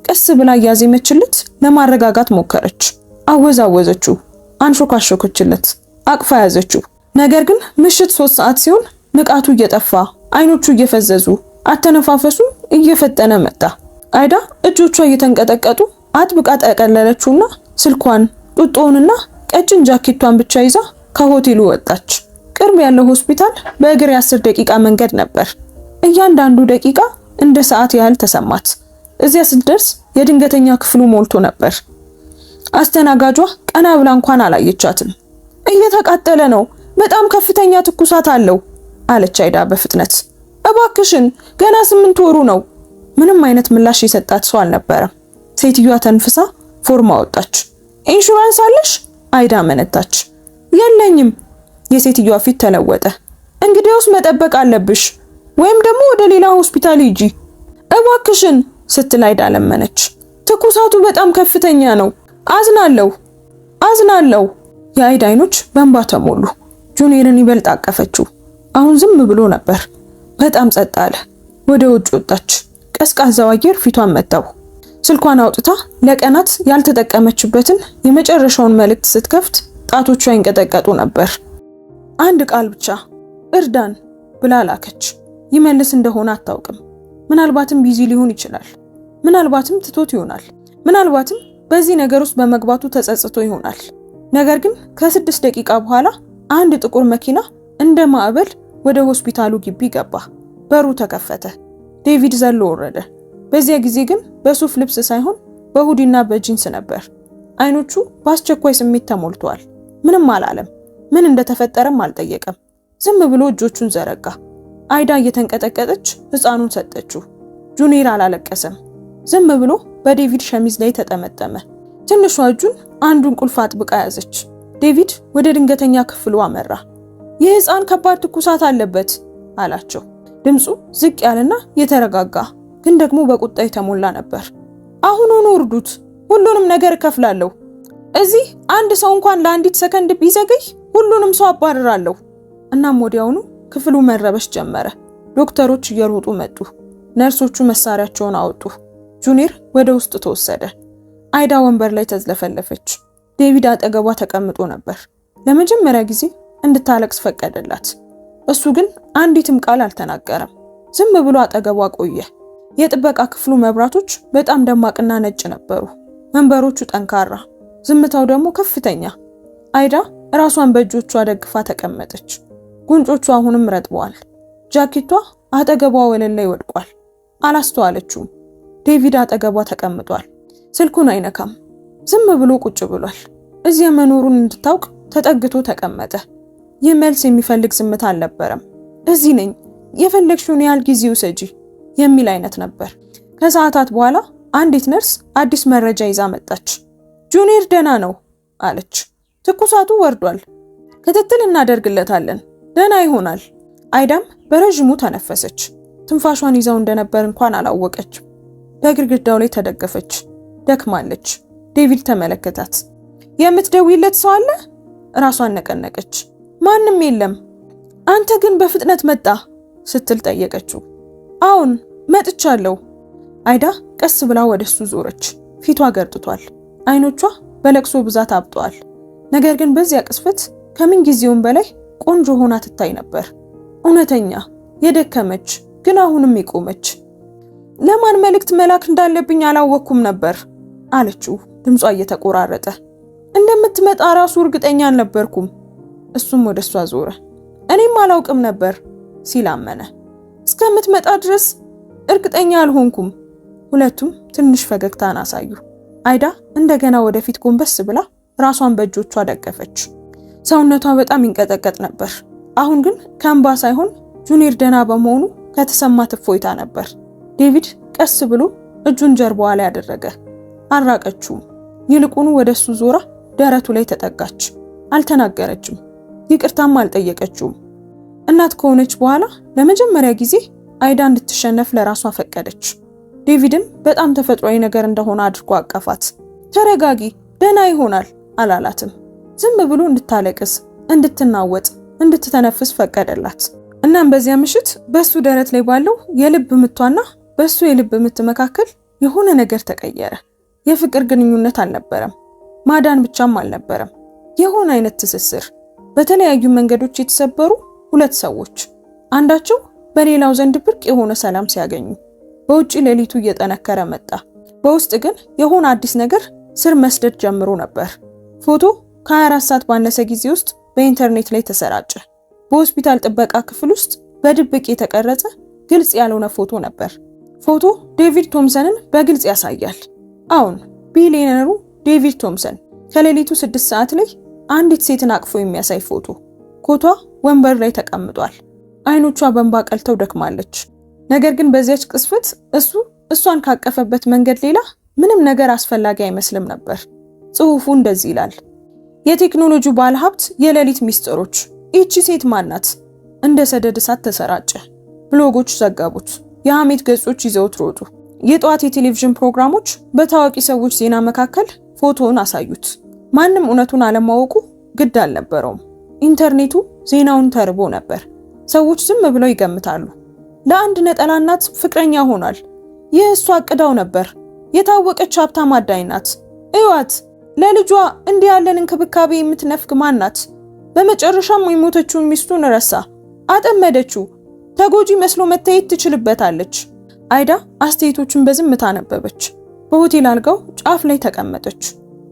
ቀስ ብላ እያዜመችለት ለማረጋጋት ሞከረች። አወዛወዘችው፣ አንሾካሾከችለት፣ አቅፋ ያዘችው። ነገር ግን ምሽት 3 ሰዓት ሲሆን ንቃቱ እየጠፋ፣ አይኖቹ እየፈዘዙ፣ አተነፋፈሱ እየፈጠነ መጣ። አይዳ እጆቿ እየተንቀጠቀጡ አጥብቃ ጠቀለለችውና ስልኳን፣ ጡጦውንና ቀጭን ጃኬቷን ብቻ ይዛ ከሆቴሉ ወጣች። ቅርብ ያለው ሆስፒታል በእግር 10 ደቂቃ መንገድ ነበር። እያንዳንዱ ደቂቃ እንደ ሰዓት ያህል ተሰማት። እዚያ ስትደርስ የድንገተኛ ክፍሉ ሞልቶ ነበር። አስተናጋጇ ቀና ብላ እንኳን አላየቻትም። እየተቃጠለ ነው፣ በጣም ከፍተኛ ትኩሳት አለው አለች አይዳ በፍጥነት። እባክሽን ገና 8 ወሩ ነው። ምንም አይነት ምላሽ የሰጣት ሰው አልነበረም። ሴትዮዋ ተንፍሳ ፎርማ ወጣች። ኢንሹራንስ አለሽ? አይዳ መነታች። የለኝም። የሴትዮዋ ፊት ተለወጠ። እንግዲያውስ መጠበቅ አለብሽ፣ ወይም ደግሞ ወደ ሌላ ሆስፒታል ሂጂ እባክሽን ስትል አይዳ ለመነች። ትኩሳቱ በጣም ከፍተኛ ነው። አዝናለሁ። የአይዳ አይኖች በእንባ ተሞሉ። ጁኒየርን ይበልጥ አቀፈችው። አሁን ዝም ብሎ ነበር። በጣም ጸጥ አለ። ወደ ውጭ ወጣች። ቀዝቃዛው አየር ፊቷን መታው። ስልኳን አውጥታ ለቀናት ያልተጠቀመችበትን የመጨረሻውን መልእክት ስትከፍት ጣቶቿ ይንቀጠቀጡ ነበር። አንድ ቃል ብቻ እርዳን ብላ ላከች። ይመልስ እንደሆነ አታውቅም። ምናልባትም ቢዚ ሊሆን ይችላል። ምናልባትም ትቶት ይሆናል። ምናልባትም በዚህ ነገር ውስጥ በመግባቱ ተጸጽቶ ይሆናል። ነገር ግን ከ6 ደቂቃ በኋላ አንድ ጥቁር መኪና እንደ ማዕበል ወደ ሆስፒታሉ ግቢ ገባ። በሩ ተከፈተ። ዴቪድ ዘሎ ወረደ። በዚያ ጊዜ ግን በሱፍ ልብስ ሳይሆን በሁዲና በጂንስ ነበር። አይኖቹ በአስቸኳይ ስሜት ተሞልተዋል። ምንም አላለም። ምን እንደተፈጠረም አልጠየቀም። ዝም ብሎ እጆቹን ዘረጋ። አይዳ እየተንቀጠቀጠች ሕፃኑን ሰጠችው። ጁኒየር አላለቀሰም። ዝም ብሎ በዴቪድ ሸሚዝ ላይ ተጠመጠመ። ትንሿ እጁን አንዱን ቁልፍ አጥብቃ ያዘች። ዴቪድ ወደ ድንገተኛ ክፍሉ አመራ። ይህ ሕፃን ከባድ ትኩሳት አለበት አላቸው። ድምፁ ዝቅ ያለና የተረጋጋ ግን ደግሞ በቁጣ የተሞላ ነበር። አሁኑኑ እርዱት፣ ሁሉንም ነገር እከፍላለሁ። እዚህ አንድ ሰው እንኳን ለአንዲት ሰከንድ ቢዘገይ ሁሉንም ሰው አባርራለሁ። እናም ወዲያውኑ ክፍሉ መረበሽ ጀመረ። ዶክተሮች እየሮጡ መጡ። ነርሶቹ መሳሪያቸውን አወጡ። ጁኒየር ወደ ውስጥ ተወሰደ። አይዳ ወንበር ላይ ተዝለፈለፈች። ዴቪድ አጠገቧ ተቀምጦ ነበር። ለመጀመሪያ ጊዜ እንድታለቅስ ፈቀደላት። እሱ ግን አንዲትም ቃል አልተናገረም። ዝም ብሎ አጠገቧ ቆየ። የጥበቃ ክፍሉ መብራቶች በጣም ደማቅና ነጭ ነበሩ። መንበሮቹ ጠንካራ፣ ዝምታው ደግሞ ከፍተኛ። አይዳ ራሷን በእጆቿ ደግፋ ተቀመጠች። ጉንጮቿ አሁንም ረጥበዋል። ጃኬቷ አጠገቧ ወለል ላይ ወድቋል። አላስተዋለችውም። ዴቪድ አጠገቧ ተቀምጧል። ስልኩን አይነካም። ዝም ብሎ ቁጭ ብሏል። እዚያ መኖሩን እንድታውቅ ተጠግቶ ተቀመጠ። ይህ መልስ የሚፈልግ ዝምታ አልነበረም። እዚህ ነኝ፣ የፈለግሽውን ያህል ጊዜ ውሰጂ የሚል አይነት ነበር። ከሰዓታት በኋላ አንዲት ነርስ አዲስ መረጃ ይዛ መጣች። ጁኒየር ደህና ነው አለች። ትኩሳቱ ወርዷል። ክትትል እናደርግለታለን፣ ደህና ይሆናል። አይዳም በረዥሙ ተነፈሰች። ትንፋሿን ይዛው እንደነበር እንኳን አላወቀች። በግድግዳው ላይ ተደገፈች። ደክማለች። ዴቪድ ተመለከታት። የምትደውይለት ሰው አለ? ራሷን ነቀነቀች። ማንም የለም። አንተ ግን በፍጥነት መጣ ስትል ጠየቀችው። አሁን መጥቻለሁ። አይዳ ቀስ ብላ ወደሱ ዞረች። ፊቷ ገርጥቷል። አይኖቿ በለቅሶ ብዛት አብጠዋል። ነገር ግን በዚያ ቅስፈት ከምን ጊዜውም በላይ ቆንጆ ሆና ትታይ ነበር። እውነተኛ፣ የደከመች ግን አሁንም የቆመች። ለማን መልእክት መላክ እንዳለብኝ አላወቅኩም ነበር አለችው፣ ድምጿ እየተቆራረጠ። እንደምትመጣ ራሱ እርግጠኛ አልነበርኩም። እሱም ወደሷ ዞረ። እኔም አላውቅም ነበር ሲል አመነ። እስከምትመጣ ድረስ እርግጠኛ አልሆንኩም። ሁለቱም ትንሽ ፈገግታን አሳዩ። አይዳ እንደገና ወደፊት ጎንበስ ብላ ራሷን በእጆቿ ደገፈች። ሰውነቷ በጣም ይንቀጠቀጥ ነበር። አሁን ግን ከእንባ ሳይሆን ጁኒየር ደህና በመሆኑ ከተሰማት እፎይታ ነበር። ዴቪድ ቀስ ብሎ እጁን ጀርባዋ ላይ አደረገ። አልራቀችውም። ይልቁኑ ወደሱ ዞራ ደረቱ ላይ ተጠጋች። አልተናገረችም። ይቅርታም አልጠየቀችውም። እናት ከሆነች በኋላ ለመጀመሪያ ጊዜ አይዳ እንድትሸነፍ ለራሷ ፈቀደች። ዴቪድም በጣም ተፈጥሯዊ ነገር እንደሆነ አድርጎ አቀፋት። ተረጋጊ፣ ደህና ይሆናል አላላትም። ዝም ብሎ እንድታለቅስ፣ እንድትናወጥ፣ እንድትተነፍስ ፈቀደላት። እናም በዚያ ምሽት በሱ ደረት ላይ ባለው የልብ ምቷና በሱ የልብ ምት መካከል የሆነ ነገር ተቀየረ። የፍቅር ግንኙነት አልነበረም። ማዳን ብቻም አልነበረም። የሆነ አይነት ትስስር፣ በተለያዩ መንገዶች የተሰበሩ ሁለት ሰዎች፣ አንዳቸው በሌላው ዘንድ ብርቅ የሆነ ሰላም ሲያገኙ። በውጪ ሌሊቱ እየጠነከረ መጣ። በውስጥ ግን የሆነ አዲስ ነገር ስር መስደድ ጀምሮ ነበር። ፎቶ ከ24 ሰዓት ባነሰ ጊዜ ውስጥ በኢንተርኔት ላይ ተሰራጨ። በሆስፒታል ጥበቃ ክፍል ውስጥ በድብቅ የተቀረጸ ግልጽ ያልሆነ ፎቶ ነበር። ፎቶ ዴቪድ ቶምሰንን በግልጽ ያሳያል። አሁን ቢሊየነሩ ዴቪድ ቶምሰን ከሌሊቱ 6 ሰዓት ላይ አንዲት ሴትን አቅፎ የሚያሳይ ፎቶ። ኮቷ ወንበር ላይ ተቀምጧል። አይኖቿ በእንባ ቀልተው ደክማለች። ነገር ግን በዚያች ቅስፈት እሷን ካቀፈበት መንገድ ሌላ ምንም ነገር አስፈላጊ አይመስልም ነበር። ጽሑፉ እንደዚህ ይላል። የቴክኖሎጂ ባለሀብት የሌሊት ሚስጥሮች። ይህቺ ሴት ማናት? እንደ ሰደድ እሳት ተሰራጨ። ብሎጎች ዘገቡት። የሐሜት ገጾች ይዘውት ሮጡ። የጠዋት የቴሌቪዥን ፕሮግራሞች በታዋቂ ሰዎች ዜና መካከል ፎቶውን አሳዩት። ማንም እውነቱን አለማወቁ ግድ አልነበረውም። ኢንተርኔቱ ዜናውን ተርቦ ነበር። ሰዎች ዝም ብለው ይገምታሉ። ለአንድ ነጠላ እናት ፍቅረኛ ሆኗል። ይህ እሷ አቅዳው ነበር። የታወቀች ሀብታም አዳኝ ናት። እዩዋት፣ ለልጇ እንዲህ ያለን እንክብካቤ የምትነፍግ ማን ናት? በመጨረሻም የሞተችውን ሚስቱን ረሳ፣ አጠመደችው። ተጎጂ መስሎ መታየት ትችልበታለች። አይዳ አስተያየቶቹን በዝምታ አነበበች። በሆቴል አልጋው ጫፍ ላይ ተቀመጠች።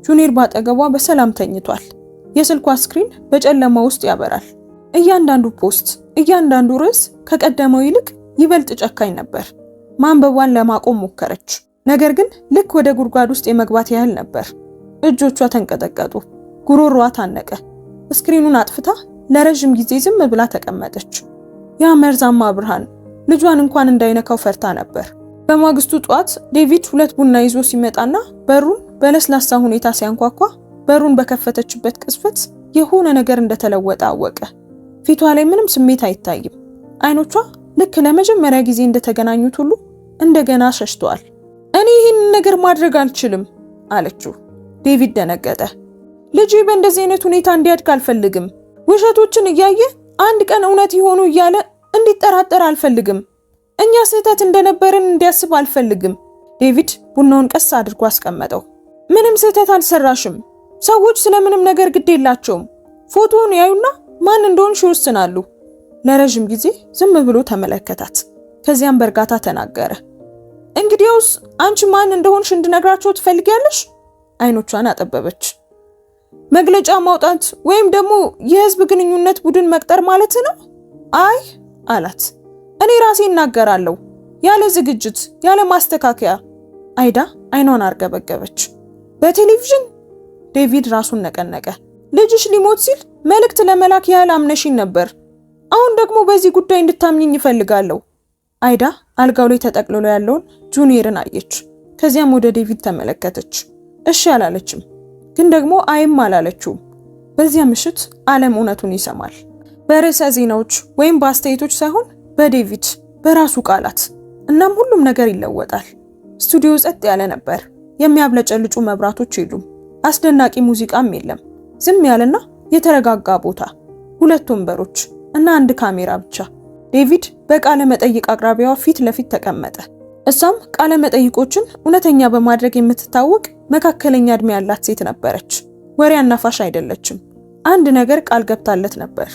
ጁኒየር ባጠገቧ በሰላም ተኝቷል። የስልኳ ስክሪን በጨለማ ውስጥ ያበራል። እያንዳንዱ ፖስት፣ እያንዳንዱ ርዕስ ከቀደመው ይልቅ ይበልጥ ጨካኝ ነበር። ማንበቧን ለማቆም ሞከረች፣ ነገር ግን ልክ ወደ ጉድጓድ ውስጥ የመግባት ያህል ነበር። እጆቿ ተንቀጠቀጡ፣ ጉሮሮዋ ታነቀ። ስክሪኑን አጥፍታ ለረጅም ጊዜ ዝም ብላ ተቀመጠች። ያ መርዛማ ብርሃን ልጇን እንኳን እንዳይነካው ፈርታ ነበር። በማግስቱ ጧት ዴቪድ 2 ቡና ይዞ ሲመጣና በሩን በለስላሳ ሁኔታ ሲያንኳኳ በሩን በከፈተችበት ቅጽበት የሆነ ነገር እንደተለወጠ አወቀ። ፊቷ ላይ ምንም ስሜት አይታይም። አይኖቿ ልክ ለመጀመሪያ ጊዜ እንደተገናኙት ሁሉ እንደገና ሸሽተዋል። እኔ ይህን ነገር ማድረግ አልችልም አለችው። ዴቪድ ደነገጠ። ልጄ በእንደዚህ አይነት ሁኔታ እንዲያድግ አልፈልግም። ውሸቶችን እያየ አንድ ቀን እውነት ይሆኑ እያለ እንዲጠራጠር አልፈልግም። እኛ ስህተት እንደነበረን እንዲያስብ አልፈልግም። ዴቪድ ቡናውን ቀስ አድርጎ አስቀመጠው። ምንም ስህተት አልሰራሽም። ሰዎች ስለምንም ነገር ግድ የላቸውም። ፎቶውን ያዩና ማን እንደሆንሽ ይወስናሉ። ለረጅም ጊዜ ዝም ብሎ ተመለከታት። ከዚያም በእርጋታ ተናገረ። እንግዲያውስ አንቺ ማን እንደሆንሽ እንድነግራቸው ትፈልጊያለሽ? አይኖቿን አጠበበች። መግለጫ ማውጣት ወይም ደግሞ የህዝብ ግንኙነት ቡድን መቅጠር ማለት ነው? አይ አላት። እኔ ራሴ እናገራለሁ፣ ያለ ዝግጅት፣ ያለ ማስተካከያ። አይዳ አይኗን አርገበገበች። በቴሌቪዥን? ዴቪድ ራሱን ነቀነቀ። ልጅሽ ሊሞት ሲል መልእክት ለመላክ ያህል አምነሽኝ ነበር። አሁን ደግሞ በዚህ ጉዳይ እንድታምኝኝ ይፈልጋለሁ። አይዳ አልጋው ላይ ተጠቅልሎ ያለውን ጁኒየርን አየች። ከዚያም ወደ ዴቪድ ተመለከተች። እሺ አላለችም፣ ግን ደግሞ አይም አላለችውም። በዚያ ምሽት ዓለም እውነቱን ይሰማል። በርዕሰ ዜናዎች ወይም በአስተያየቶች ሳይሆን በዴቪድ በራሱ ቃላት። እናም ሁሉም ነገር ይለወጣል። ስቱዲዮ ጸጥ ያለ ነበር። የሚያብለጨልጩ መብራቶች የሉም። አስደናቂ ሙዚቃም የለም። ዝም ያለና የተረጋጋ ቦታ፣ 2 ወንበሮች እና 1 ካሜራ ብቻ። ዴቪድ በቃለ መጠይቅ አቅራቢዋ ፊት ለፊት ተቀመጠ። እሷም ቃለ መጠይቆችን እውነተኛ በማድረግ የምትታወቅ መካከለኛ እድሜ ያላት ሴት ነበረች። ወሬ አናፋሽ አይደለችም። አንድ ነገር ቃል ገብታለት ነበር።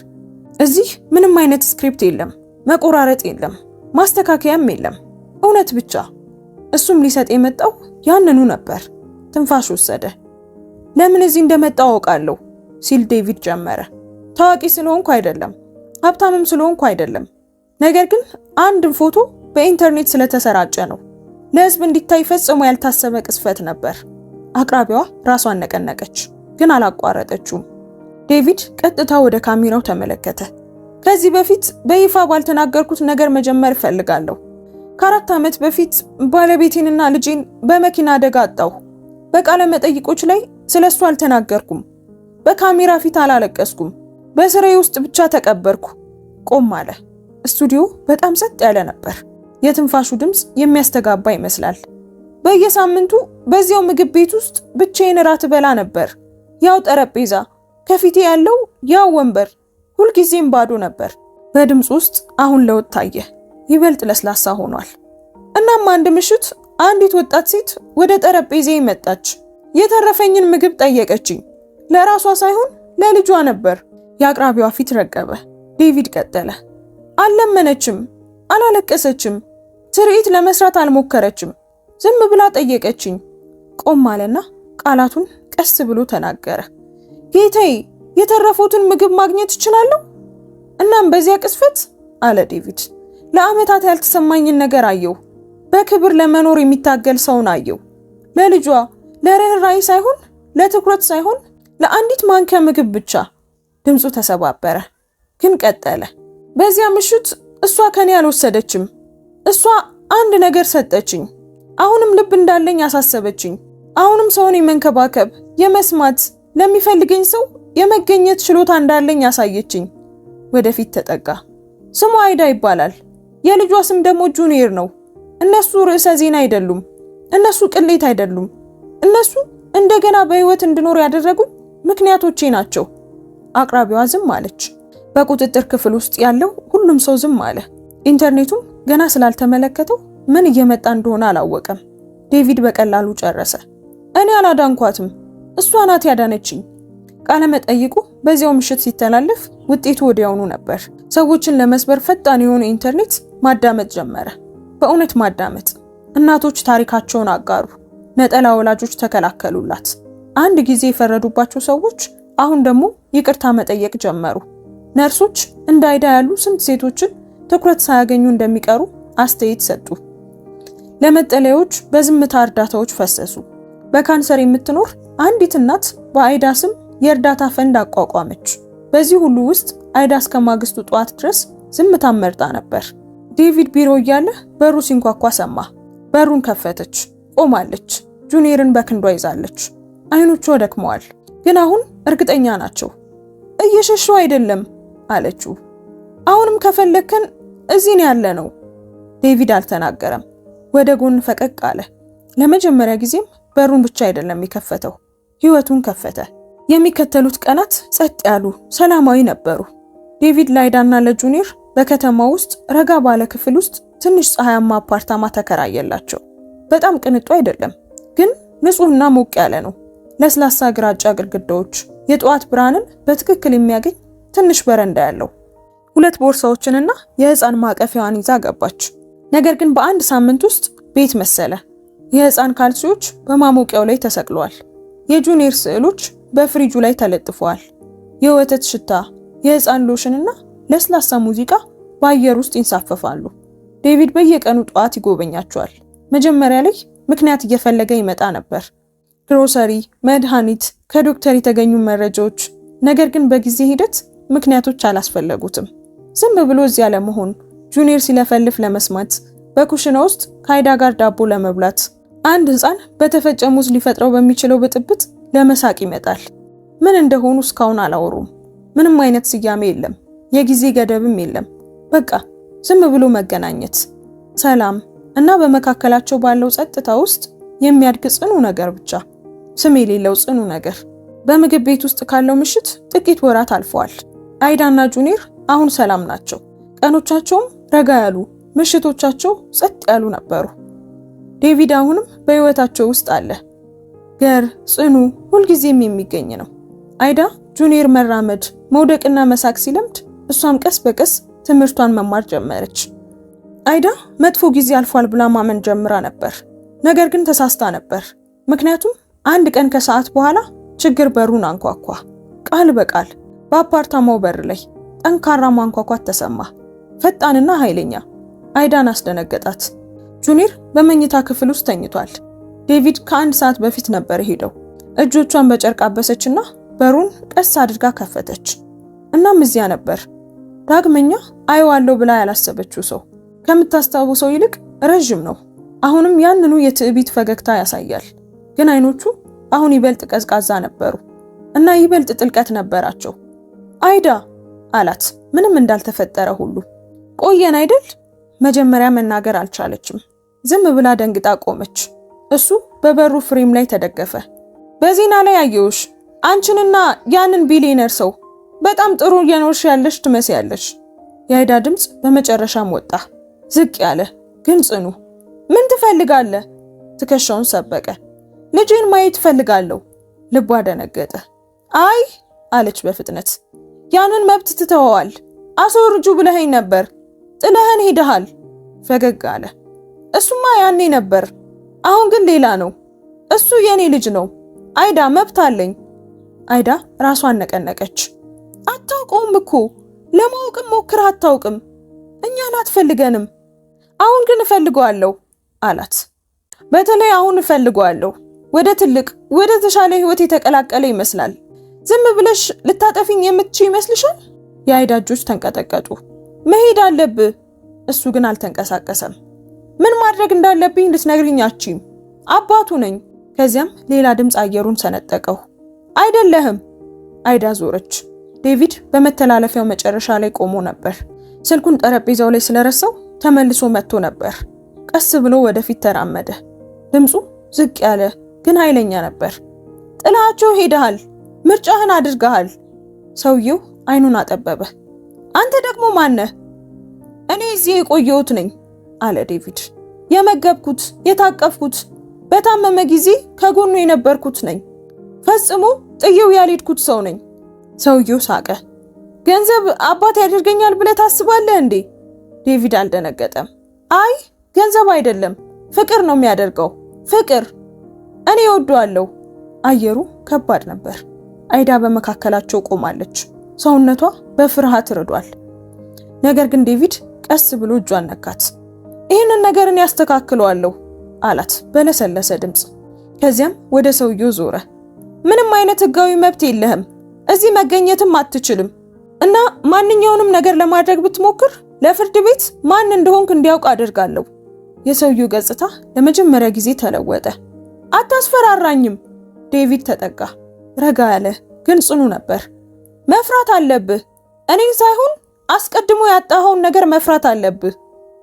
እዚህ ምንም አይነት ስክሪፕት የለም፣ መቆራረጥ የለም፣ ማስተካከያም የለም፣ እውነት ብቻ። እሱም ሊሰጥ የመጣው ያንኑ ነበር። ትንፋሽ ወሰደ። ለምን እዚህ እንደመጣው አውቃለሁ ሲል ዴቪድ ጀመረ። ታዋቂ ስለሆንኩ አይደለም፣ ሀብታምም ስለሆንኩ አይደለም፣ ነገር ግን አንድ ፎቶ በኢንተርኔት ስለተሰራጨ ነው። ለህዝብ እንዲታይ ፈጽሞ ያልታሰበ ቅስፈት ነበር። አቅራቢዋ ራሷን ነቀነቀች፣ ግን አላቋረጠችውም። ዴቪድ ቀጥታ ወደ ካሜራው ተመለከተ። ከዚህ በፊት በይፋ ባልተናገርኩት ነገር መጀመር እፈልጋለሁ። ከ4 ዓመት በፊት ባለቤቴንና ልጄን በመኪና አደጋ አጣሁ። በቃለ መጠይቆች ላይ ስለሱ አልተናገርኩም። በካሜራ ፊት አላለቀስኩም። በስራዬ ውስጥ ብቻ ተቀበርኩ። ቆም አለ። ስቱዲዮ በጣም ጸጥ ያለ ነበር። የትንፋሹ ድምጽ የሚያስተጋባ ይመስላል። በየሳምንቱ በዚያው ምግብ ቤት ውስጥ ብቻዬን ራት በላ ነበር። ያው ጠረጴዛ፣ ከፊቴ ያለው ያው ወንበር ሁልጊዜም ባዶ ነበር። በድምጽ ውስጥ አሁን ለውጥ ታየ። ይበልጥ ለስላሳ ሆኗል። እናም አንድ ምሽት አንዲት ወጣት ሴት ወደ ጠረጴዛዬ መጣች። የተረፈኝን ምግብ ጠየቀችኝ። ለራሷ ሳይሆን ለልጇ ነበር። የአቅራቢዋ ፊት ረገበ። ዴቪድ ቀጠለ። አልለመነችም፣ አላለቀሰችም፣ ትርኢት ለመስራት አልሞከረችም። ዝም ብላ ጠየቀችኝ። ቆም አለና ቃላቱን ቀስ ብሎ ተናገረ። ጌታዬ፣ የተረፉትን ምግብ ማግኘት እችላለሁ? እናም በዚያ ቅስፈት አለ ዴቪድ፣ ለዓመታት ያልተሰማኝን ነገር አየሁ። በክብር ለመኖር የሚታገል ሰውን አየሁ። ለልጇ ለርህራሄ ሳይሆን፣ ለትኩረት ሳይሆን፣ ለአንዲት ማንኪያ ምግብ ብቻ። ድምፁ ተሰባበረ፣ ግን ቀጠለ። በዚያ ምሽት እሷ ከኔ አልወሰደችም። እሷ አንድ ነገር ሰጠችኝ። አሁንም ልብ እንዳለኝ አሳሰበችኝ። አሁንም ሰውን የመንከባከብ፣ የመስማት፣ ለሚፈልገኝ ሰው የመገኘት ችሎታ እንዳለኝ ያሳየችኝ። ወደፊት ተጠጋ። ስሟ አይዳ ይባላል። የልጇ ስም ደግሞ ጁኒየር ነው። እነሱ ርዕሰ ዜና አይደሉም። እነሱ ቅሌት አይደሉም። እነሱ እንደገና በህይወት እንድኖር ያደረጉ ምክንያቶቼ ናቸው። አቅራቢዋ ዝም አለች። በቁጥጥር ክፍል ውስጥ ያለው ሁሉም ሰው ዝም አለ። ኢንተርኔቱም ገና ስላልተመለከተው ምን እየመጣ እንደሆነ አላወቀም። ዴቪድ በቀላሉ ጨረሰ። እኔ አላዳንኳትም፣ እሷ ናት ያዳነችኝ። ቃለ መጠይቁ በዚያው ምሽት ሲተላለፍ ውጤቱ ወዲያውኑ ነበር። ሰዎችን ለመስበር ፈጣን የሆነ ኢንተርኔት ማዳመጥ ጀመረ። በእውነት ማዳመጥ። እናቶች ታሪካቸውን አጋሩ። ነጠላ ወላጆች ተከላከሉላት። አንድ ጊዜ የፈረዱባቸው ሰዎች አሁን ደግሞ ይቅርታ መጠየቅ ጀመሩ። ነርሶች እንደ አይዳ ያሉ ስንት ሴቶችን ትኩረት ሳያገኙ እንደሚቀሩ አስተያየት ሰጡ። ለመጠለያዎች በዝምታ እርዳታዎች ፈሰሱ። በካንሰር የምትኖር አንዲት እናት በአይዳ ስም የእርዳታ ፈንድ አቋቋመች። በዚህ ሁሉ ውስጥ አይዳ እስከ ማግስቱ ጠዋት ድረስ ዝምታን መርጣ ነበር። ዴቪድ ቢሮ እያለ በሩ ሲንኳኳ ሰማ። በሩን ከፈተች። ቆማለች። ጁኒየርን በክንዷ ይዛለች። አይኖቿ ደክመዋል፣ ግን አሁን እርግጠኛ ናቸው። እየሸሹ አይደለም አለችው። አሁንም ከፈለከን እዚህ ነው ያለነው። ዴቪድ አልተናገረም። ወደ ጎን ፈቀቅ አለ። ለመጀመሪያ ጊዜም በሩን ብቻ አይደለም የከፈተው፣ ህይወቱን ከፈተ። የሚከተሉት ቀናት ጸጥ ያሉ ሰላማዊ ነበሩ። ዴቪድ ለአይዳና ለጁኒየር በከተማ ውስጥ ረጋ ባለ ክፍል ውስጥ ትንሽ ፀሐያማ አፓርታማ ተከራየላቸው። በጣም ቅንጡ አይደለም፣ ግን ንጹህና ሞቅ ያለ ነው። ለስላሳ ግራጫ ግድግዳዎች፣ የጠዋት ብርሃንን በትክክል የሚያገኝ ትንሽ በረንዳ ያለው። 2 ቦርሳዎችንና የህፃን ማቀፊያዋን ይዛ ገባች። ነገር ግን በአንድ ሳምንት ውስጥ ቤት መሰለ። የህፃን ካልሲዎች በማሞቂያው ላይ ተሰቅለዋል። የጁኒየር ስዕሎች በፍሪጁ ላይ ተለጥፈዋል። የወተት ሽታ፣ የህፃን ሎሽንና ለስላሳ ሙዚቃ በአየር ውስጥ ይንሳፈፋሉ። ዴቪድ በየቀኑ ጠዋት ይጎበኛቸዋል። መጀመሪያ ላይ ምክንያት እየፈለገ ይመጣ ነበር። ግሮሰሪ፣ መድኃኒት፣ ከዶክተር የተገኙ መረጃዎች። ነገር ግን በጊዜ ሂደት ምክንያቶች አላስፈለጉትም። ዝም ብሎ እዚያ ለመሆን፣ ጁኒየር ሲለፈልፍ ለመስማት፣ በኩሽና ውስጥ ከአይዳ ጋር ዳቦ ለመብላት፣ አንድ ህፃን በተፈጨ ሙዝ ሊፈጥረው በሚችለው ብጥብጥ ለመሳቅ ይመጣል። ምን እንደሆኑ እስካሁን አላወሩም። ምንም አይነት ስያሜ የለም፣ የጊዜ ገደብም የለም። በቃ ዝም ብሎ መገናኘት፣ ሰላም እና በመካከላቸው ባለው ጸጥታ ውስጥ የሚያድግ ጽኑ ነገር ብቻ። ስም የሌለው ጽኑ ነገር። በምግብ ቤት ውስጥ ካለው ምሽት ጥቂት ወራት አልፈዋል። አይዳና ጁኒየር አሁን ሰላም ናቸው። ቀኖቻቸውም ረጋ ያሉ፣ ምሽቶቻቸው ጸጥ ያሉ ነበሩ። ዴቪድ አሁንም በህይወታቸው ውስጥ አለ። ገር ጽኑ፣ ሁልጊዜም የሚገኝ ነው። አይዳ ጁኒየር መራመድ፣ መውደቅና መሳቅ ሲለምድ እሷም ቀስ በቀስ ትምህርቷን መማር ጀመረች። አይዳ መጥፎ ጊዜ አልፏል ብላ ማመን ጀምራ ነበር። ነገር ግን ተሳስታ ነበር። ምክንያቱም አንድ ቀን ከሰዓት በኋላ ችግር በሩን አንኳኳ። ቃል በቃል በአፓርታማው በር ላይ ጠንካራ ማንኳኳት ተሰማ። ፈጣንና ኃይለኛ። አይዳን አስደነገጣት። ጁኒየር በመኝታ ክፍል ውስጥ ተኝቷል። ዴቪድ ከ1 ሰዓት በፊት ነበር ሄደው። እጆቿን በጨርቅ አበሰችና በሩን ቀስ አድርጋ ከፈተች። እናም እዚያ ነበር ዳግመኛ አየዋለሁ ብላ ያላሰበችው ሰው። ከምታስታውሰው ይልቅ ረጅም ነው። አሁንም ያንኑ የትዕቢት ፈገግታ ያሳያል። ግን አይኖቹ አሁን ይበልጥ ቀዝቃዛ ነበሩ እና ይበልጥ ጥልቀት ነበራቸው። አይዳ አላት፣ ምንም እንዳልተፈጠረ ሁሉ። ቆየን አይደል? መጀመሪያ መናገር አልቻለችም። ዝም ብላ ደንግጣ ቆመች። እሱ በበሩ ፍሬም ላይ ተደገፈ። በዜና ላይ አየሁሽ፣ አንቺንና ያንን ቢሊየነር ሰው በጣም ጥሩ እየኖርሽ ያለሽ ትመስያለሽ። የአይዳ ድምፅ በመጨረሻም ወጣ፣ ዝቅ ያለ ግን ጽኑ። ምን ትፈልጋለህ? ትከሻውን ሰበቀ። ልጄን ማየት እፈልጋለሁ። ልቧ ደነገጠ። አይ አለች በፍጥነት። ያንን መብት ትተወዋል። አስወርጁ ብለኸኝ ነበር፣ ጥለህን ሄደሃል። ፈገግ አለ። እሱማ ያኔ ነበር፣ አሁን ግን ሌላ ነው። እሱ የኔ ልጅ ነው። አይዳ መብት አለኝ። አይዳ ራሷን ነቀነቀች። አታውቀውም እኮ ለማወቅም ሞክረህ አታውቅም። እኛን አትፈልገንም። አሁን ግን እፈልገዋለሁ አላት። በተለይ አሁን እፈልገዋለሁ። ወደ ትልቅ ወደ ተሻለ ህይወት የተቀላቀለ ይመስላል። ዝም ብለሽ ልታጠፊኝ የምትችይ ይመስልሻል? የአይዳ እጆች ተንቀጠቀጡ። መሄድ አለብህ። እሱ ግን አልተንቀሳቀሰም። ምን ማድረግ እንዳለብኝ ልትነግሪኝ አትችይም። አባቱ ነኝ። ከዚያም ሌላ ድምፅ አየሩን ሰነጠቀው። አይደለህም። አይዳ ዞረች። ዴቪድ በመተላለፊያው መጨረሻ ላይ ቆሞ ነበር። ስልኩን ጠረጴዛው ላይ ስለረሳው ተመልሶ መጥቶ ነበር። ቀስ ብሎ ወደፊት ተራመደ። ድምፁ ዝቅ ያለ ግን ኃይለኛ ነበር። ጥላቸው ሄደሃል። ምርጫህን አድርገሃል። ሰውየው አይኑን አጠበበ። አንተ ደግሞ ማነህ? እኔ እዚህ የቆየሁት ነኝ አለ ዴቪድ። የመገብኩት፣ የታቀፍኩት፣ በታመመ ጊዜ ከጎኑ የነበርኩት ነኝ። ፈጽሞ ጥዬው ያልሄድኩት ሰው ነኝ። ሰውየው ሳቀ። ገንዘብ አባት ያደርገኛል ብለህ ታስባለህ እንዴ? ዴቪድ አልደነገጠም። አይ ገንዘብ አይደለም፣ ፍቅር ነው የሚያደርገው። ፍቅር። እኔ እወደዋለሁ። አየሩ ከባድ ነበር። አይዳ በመካከላቸው ቆማለች። ሰውነቷ በፍርሃት ርዷል። ነገር ግን ዴቪድ ቀስ ብሎ እጇን ነካት። ይህንን ነገር እኔ ያስተካክለዋለሁ አላት በለሰለሰ ድምፅ። ከዚያም ወደ ሰውየው ዞረ። ምንም አይነት ህጋዊ መብት የለህም፣ እዚህ መገኘትም አትችልም እና ማንኛውንም ነገር ለማድረግ ብትሞክር ለፍርድ ቤት ማን እንደሆንክ እንዲያውቅ አደርጋለሁ። የሰውየው ገጽታ ለመጀመሪያ ጊዜ ተለወጠ። አታስፈራራኝም። ዴቪድ ተጠጋ። ረጋ ያለ ግን ጽኑ ነበር። መፍራት አለብህ። እኔን ሳይሆን አስቀድሞ ያጣኸውን ነገር መፍራት አለብህ።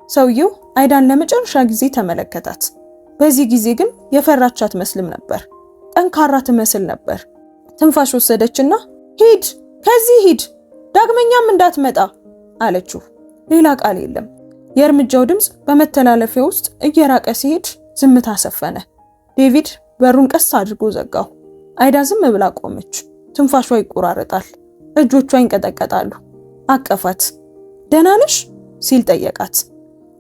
ሰውየው አይዳን ለመጨረሻ ጊዜ ተመለከታት። በዚህ ጊዜ ግን የፈራች አትመስልም ነበር። ጠንካራ ትመስል ነበር። ትንፋሽ ወሰደችና ሂድ፣ ከዚህ ሂድ፣ ዳግመኛም እንዳትመጣ አለችው። ሌላ ቃል የለም። የእርምጃው ድምፅ በመተላለፊያ ውስጥ እየራቀ ሲሄድ ዝምታ ሰፈነ። ዴቪድ በሩን ቀስ አድርጎ ዘጋው። አይዳ ዝም ብላ ቆመች። ትንፋሿ ይቆራረጣል፣ እጆቿ ይንቀጠቀጣሉ። አቀፋት። ደህና ነሽ ሲል ጠየቃት።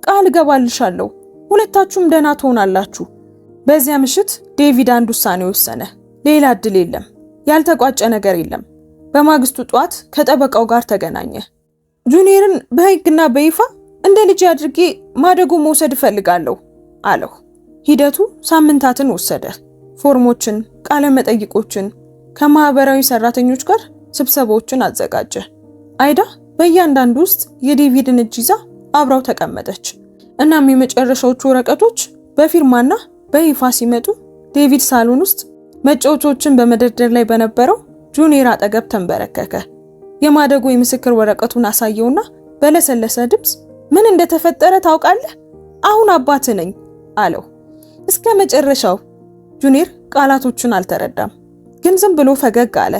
ቃል ገባልሻለሁ፣ ሁለታችሁም ደህና ትሆናላችሁ። በዚያ ምሽት ዴቪድ አንድ ውሳኔ ወሰነ። ሌላ እድል የለም፣ ያልተቋጨ ነገር የለም። በማግስቱ ጧት ከጠበቃው ጋር ተገናኘ። ጁኒየርን በህግና በይፋ እንደ ልጅ አድርጌ ማደጎ መውሰድ እፈልጋለሁ አለው። ሂደቱ ሳምንታትን ወሰደ። ፎርሞችን፣ ቃለ መጠይቆችን፣ ከማህበራዊ ሰራተኞች ጋር ስብሰባዎችን አዘጋጀ። አይዳ በእያንዳንዱ ውስጥ የዴቪድን እጅ ይዛ አብራው ተቀመጠች። እናም የመጨረሻዎቹ ወረቀቶች በፊርማና በይፋ ሲመጡ ዴቪድ ሳሎን ውስጥ መጫወቾችን በመደርደር ላይ በነበረው ጁኒየር አጠገብ ተንበረከከ። የማደጎ የምስክር ወረቀቱን አሳየውና በለሰለሰ ድምፅ ምን እንደተፈጠረ ታውቃለህ? አሁን አባት ነኝ አለው። እስከ መጨረሻው። ጁኒየር ቃላቶቹን አልተረዳም፣ ግን ዝም ብሎ ፈገግ አለ።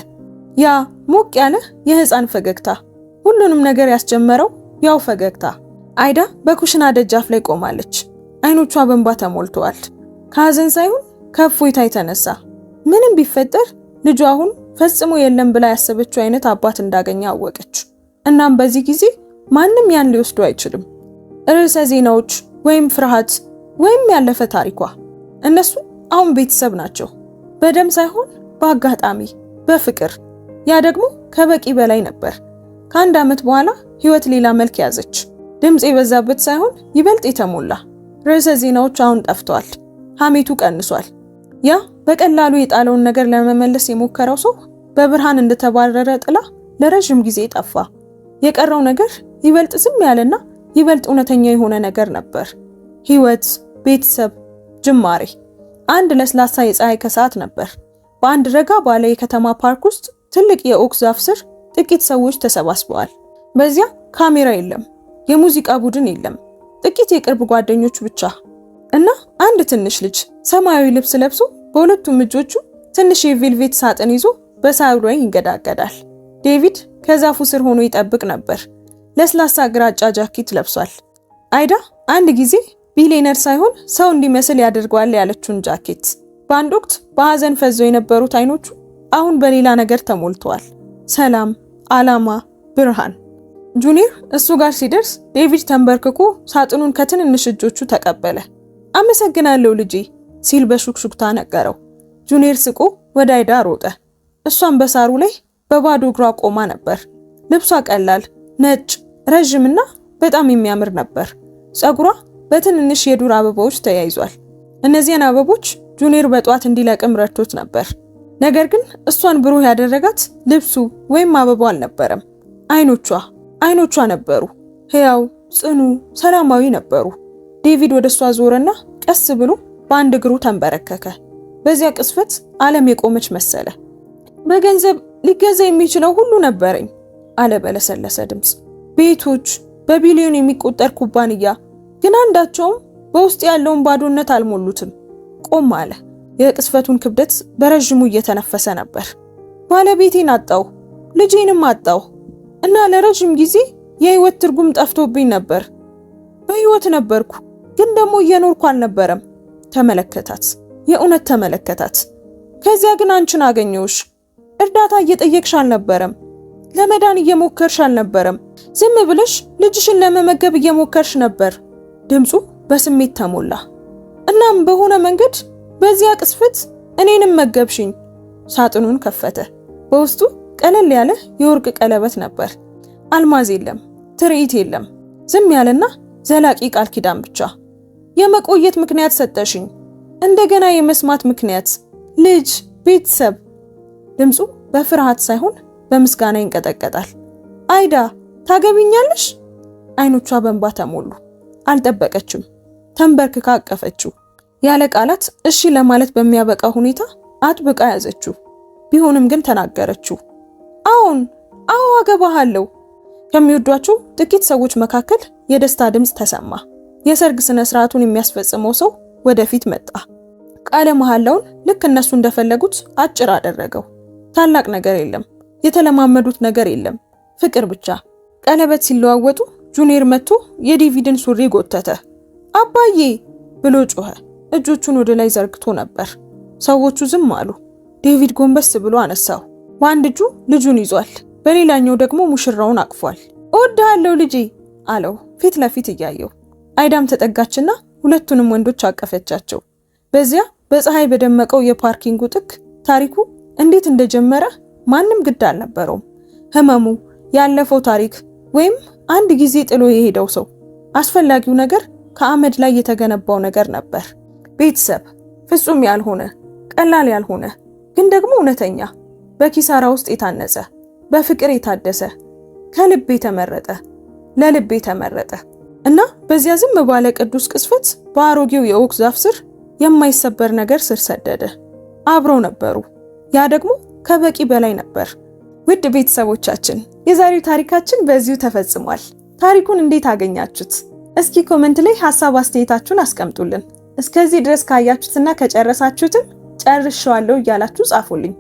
ያ ሞቅ ያለ የህፃን ፈገግታ፣ ሁሉንም ነገር ያስጀመረው ያው ፈገግታ። አይዳ በኩሽና ደጃፍ ላይ ቆማለች። አይኖቿ በእንባ ተሞልተዋል። ከሀዘን ሳይሆን ከእፎይታ የተነሳ። ምንም ቢፈጠር ልጇ አሁን ፈጽሞ የለም ብላ ያሰበችው አይነት አባት እንዳገኘ አወቀች። እናም በዚህ ጊዜ ማንም ያን ሊወስዱ አይችልም። ርዕሰ ዜናዎች ወይም ፍርሃት ወይም ያለፈ ታሪኳ፣ እነሱ አሁን ቤተሰብ ናቸው። በደም ሳይሆን በአጋጣሚ በፍቅር። ያ ደግሞ ከበቂ በላይ ነበር። ከአንድ ዓመት በኋላ ህይወት ሌላ መልክ ያዘች። ድምፅ የበዛበት ሳይሆን ይበልጥ የተሞላ። ርዕሰ ዜናዎች አሁን ጠፍተዋል። ሐሜቱ ቀንሷል። ያ በቀላሉ የጣለውን ነገር ለመመለስ የሞከረው ሰው በብርሃን እንደተባረረ ጥላ ለረጅም ጊዜ ጠፋ። የቀረው ነገር ይበልጥ ዝም ያለና ይበልጥ እውነተኛ የሆነ ነገር ነበር። ህይወት፣ ቤተሰብ፣ ጅማሬ። አንድ ለስላሳ የፀሐይ ከሰዓት ነበር። በአንድ ረጋ ባለ የከተማ ፓርክ ውስጥ ትልቅ የኦክ ዛፍ ስር ጥቂት ሰዎች ተሰባስበዋል። በዚያ ካሜራ የለም፣ የሙዚቃ ቡድን የለም፣ ጥቂት የቅርብ ጓደኞች ብቻ እና አንድ ትንሽ ልጅ ሰማያዊ ልብስ ለብሶ በሁለቱም እጆቹ ትንሽ የቬልቬት ሳጥን ይዞ በሳሩ ላይ ይንገዳገዳል። ዴቪድ ከዛፉ ስር ሆኖ ይጠብቅ ነበር። ለስላሳ ግራጫ ጃኬት ለብሷል። አይዳ አንድ ጊዜ ቢሊየነር ሳይሆን ሰው እንዲመስል ያደርገዋል ያለችውን ጃኬት። በአንድ ወቅት በሐዘን ፈዘው የነበሩት አይኖቹ አሁን በሌላ ነገር ተሞልተዋል። ሰላም፣ ዓላማ፣ ብርሃን። ጁኒየር እሱ ጋር ሲደርስ ዴቪድ ተንበርክኮ ሳጥኑን ከትንንሽ እጆቹ ተቀበለ። አመሰግናለሁ ልጄ ሲል በሹክሹክታ ነገረው። ጁኒየር ስቆ ወደ አይዳ ሮጠ። እሷን በሳሩ ላይ በባዶ እግሯ ቆማ ነበር። ልብሷ ቀላል፣ ነጭ፣ ረጅምና በጣም የሚያምር ነበር። ጸጉሯ በትንንሽ የዱር አበባዎች ተያይዟል። እነዚያን አበቦች ጁኒየር በጧት እንዲለቅም ረድቶት ነበር። ነገር ግን እሷን ብሩህ ያደረጋት ልብሱ ወይም አበባው አልነበረም። አይኖቿ ነበሩ። ሕያው፣ ጽኑ፣ ሰላማዊ ነበሩ። ዴቪድ ወደ እሷ ዞረና ቀስ ብሎ በአንድ እግሩ ተንበረከከ። በዚያ ቅስፈት ዓለም የቆመች መሰለ። በገንዘብ ሊገዛ የሚችለው ሁሉ ነበረኝ አለ በለሰለሰ ድምፅ። ቤቶች፣ በቢሊዮን የሚቆጠር ኩባንያ፣ ግን አንዳቸውም በውስጥ ያለውን ባዶነት አልሞሉትም። ቆም አለ። የቅስፈቱን ክብደት በረጅሙ እየተነፈሰ ነበር። ባለቤቴን አጣሁ፣ ልጄንም አጣሁ እና ለረጅም ጊዜ የህይወት ትርጉም ጠፍቶብኝ ነበር። በህይወት ነበርኩ፣ ግን ደግሞ እየኖርኩ አልነበረም። ተመለከታት፣ የእውነት ተመለከታት። ከዚያ ግን አንቺን አገኘሁሽ። እርዳታ እየጠየቅሽ አልነበረም። ለመዳን እየሞከርሽ አልነበረም። ዝም ብለሽ ልጅሽን ለመመገብ እየሞከርሽ ነበር። ድምፁ በስሜት ተሞላ። እናም በሆነ መንገድ በዚያ ቅስፈት እኔንም መገብሽኝ። ሳጥኑን ከፈተ። በውስጡ ቀለል ያለ የወርቅ ቀለበት ነበር። አልማዝ የለም፣ ትርኢት የለም። ዝም ያለና ዘላቂ ቃል ኪዳን ብቻ። የመቆየት ምክንያት ሰጠሽኝ፣ እንደገና የመስማት ምክንያት፣ ልጅ፣ ቤተሰብ። ድምፁ በፍርሃት ሳይሆን በምስጋና ይንቀጠቀጣል። አይዳ ታገቢኛለሽ? አይኖቿ በእንባ ተሞሉ። አልጠበቀችም። ተንበርክካ አቀፈችው። ያለ ቃላት እሺ ለማለት በሚያበቃ ሁኔታ አጥብቃ ያዘችው። ቢሆንም ግን ተናገረችው። አዎ አገባሃለሁ። ከሚወዷቸው ጥቂት ሰዎች መካከል የደስታ ድምፅ ተሰማ። የሰርግ ስነ ስርዓቱን የሚያስፈጽመው ሰው ወደፊት መጣ። ቃለ መሐላውን ልክ እነሱ እንደፈለጉት አጭር አደረገው። ታላቅ ነገር የለም፣ የተለማመዱት ነገር የለም፣ ፍቅር ብቻ። ቀለበት ሲለዋወጡ ጁኒየር መጥቶ የዴቪድን ሱሪ ጎተተ። አባዬ ብሎ ጮኸ። እጆቹን ወደ ላይ ዘርግቶ ነበር። ሰዎቹ ዝም አሉ። ዴቪድ ጎንበስ ብሎ አነሳው። በአንድ እጁ ልጁን ይዟል፣ በሌላኛው ደግሞ ሙሽራውን አቅፏል። እወድሃለሁ ልጄ አለው ፊት ለፊት እያየው። አይዳም ተጠጋችና ሁለቱንም ወንዶች አቀፈቻቸው። በዚያ በፀሐይ በደመቀው የፓርኪንጉ ጥግ ታሪኩ እንዴት እንደጀመረ ማንም ግድ አልነበረውም። ህመሙ፣ ያለፈው ታሪክ ወይም አንድ ጊዜ ጥሎ የሄደው ሰው። አስፈላጊው ነገር ከአመድ ላይ የተገነባው ነገር ነበር። ቤተሰብ፣ ፍጹም ያልሆነ፣ ቀላል ያልሆነ ግን ደግሞ እውነተኛ፣ በኪሳራ ውስጥ የታነጸ፣ በፍቅር የታደሰ፣ ከልብ የተመረጠ፣ ለልብ የተመረጠ እና በዚያ ዝም ባለ ቅዱስ ቅስፈት በአሮጌው የኦክ ዛፍ ስር የማይሰበር ነገር ስር ሰደደ። አብረው ነበሩ። ያ ደግሞ ከበቂ በላይ ነበር። ውድ ቤተሰቦቻችን የዛሬው ታሪካችን በዚሁ ተፈጽሟል። ታሪኩን እንዴት አገኛችሁት? እስኪ ኮሜንት ላይ ሐሳብ አስተያየታችሁን አስቀምጡልን። እስከዚህ ድረስ ካያችሁትና ከጨረሳችሁትም ጨርሻለሁ እያላችሁ ጻፉልኝ።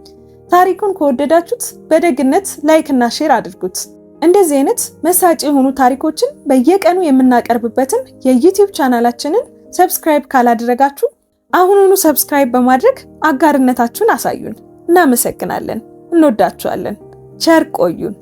ታሪኩን ከወደዳችሁት በደግነት ላይክ እና ሼር አድርጉት። እንደዚህ አይነት መሳጭ የሆኑ ታሪኮችን በየቀኑ የምናቀርብበትን የዩቲዩብ ቻናላችንን ሰብስክራይብ ካላደረጋችሁ አሁኑኑ ሰብስክራይብ በማድረግ አጋርነታችሁን አሳዩን። እናመሰግናለን። እንወዳችኋለን። ቸር ቆዩን።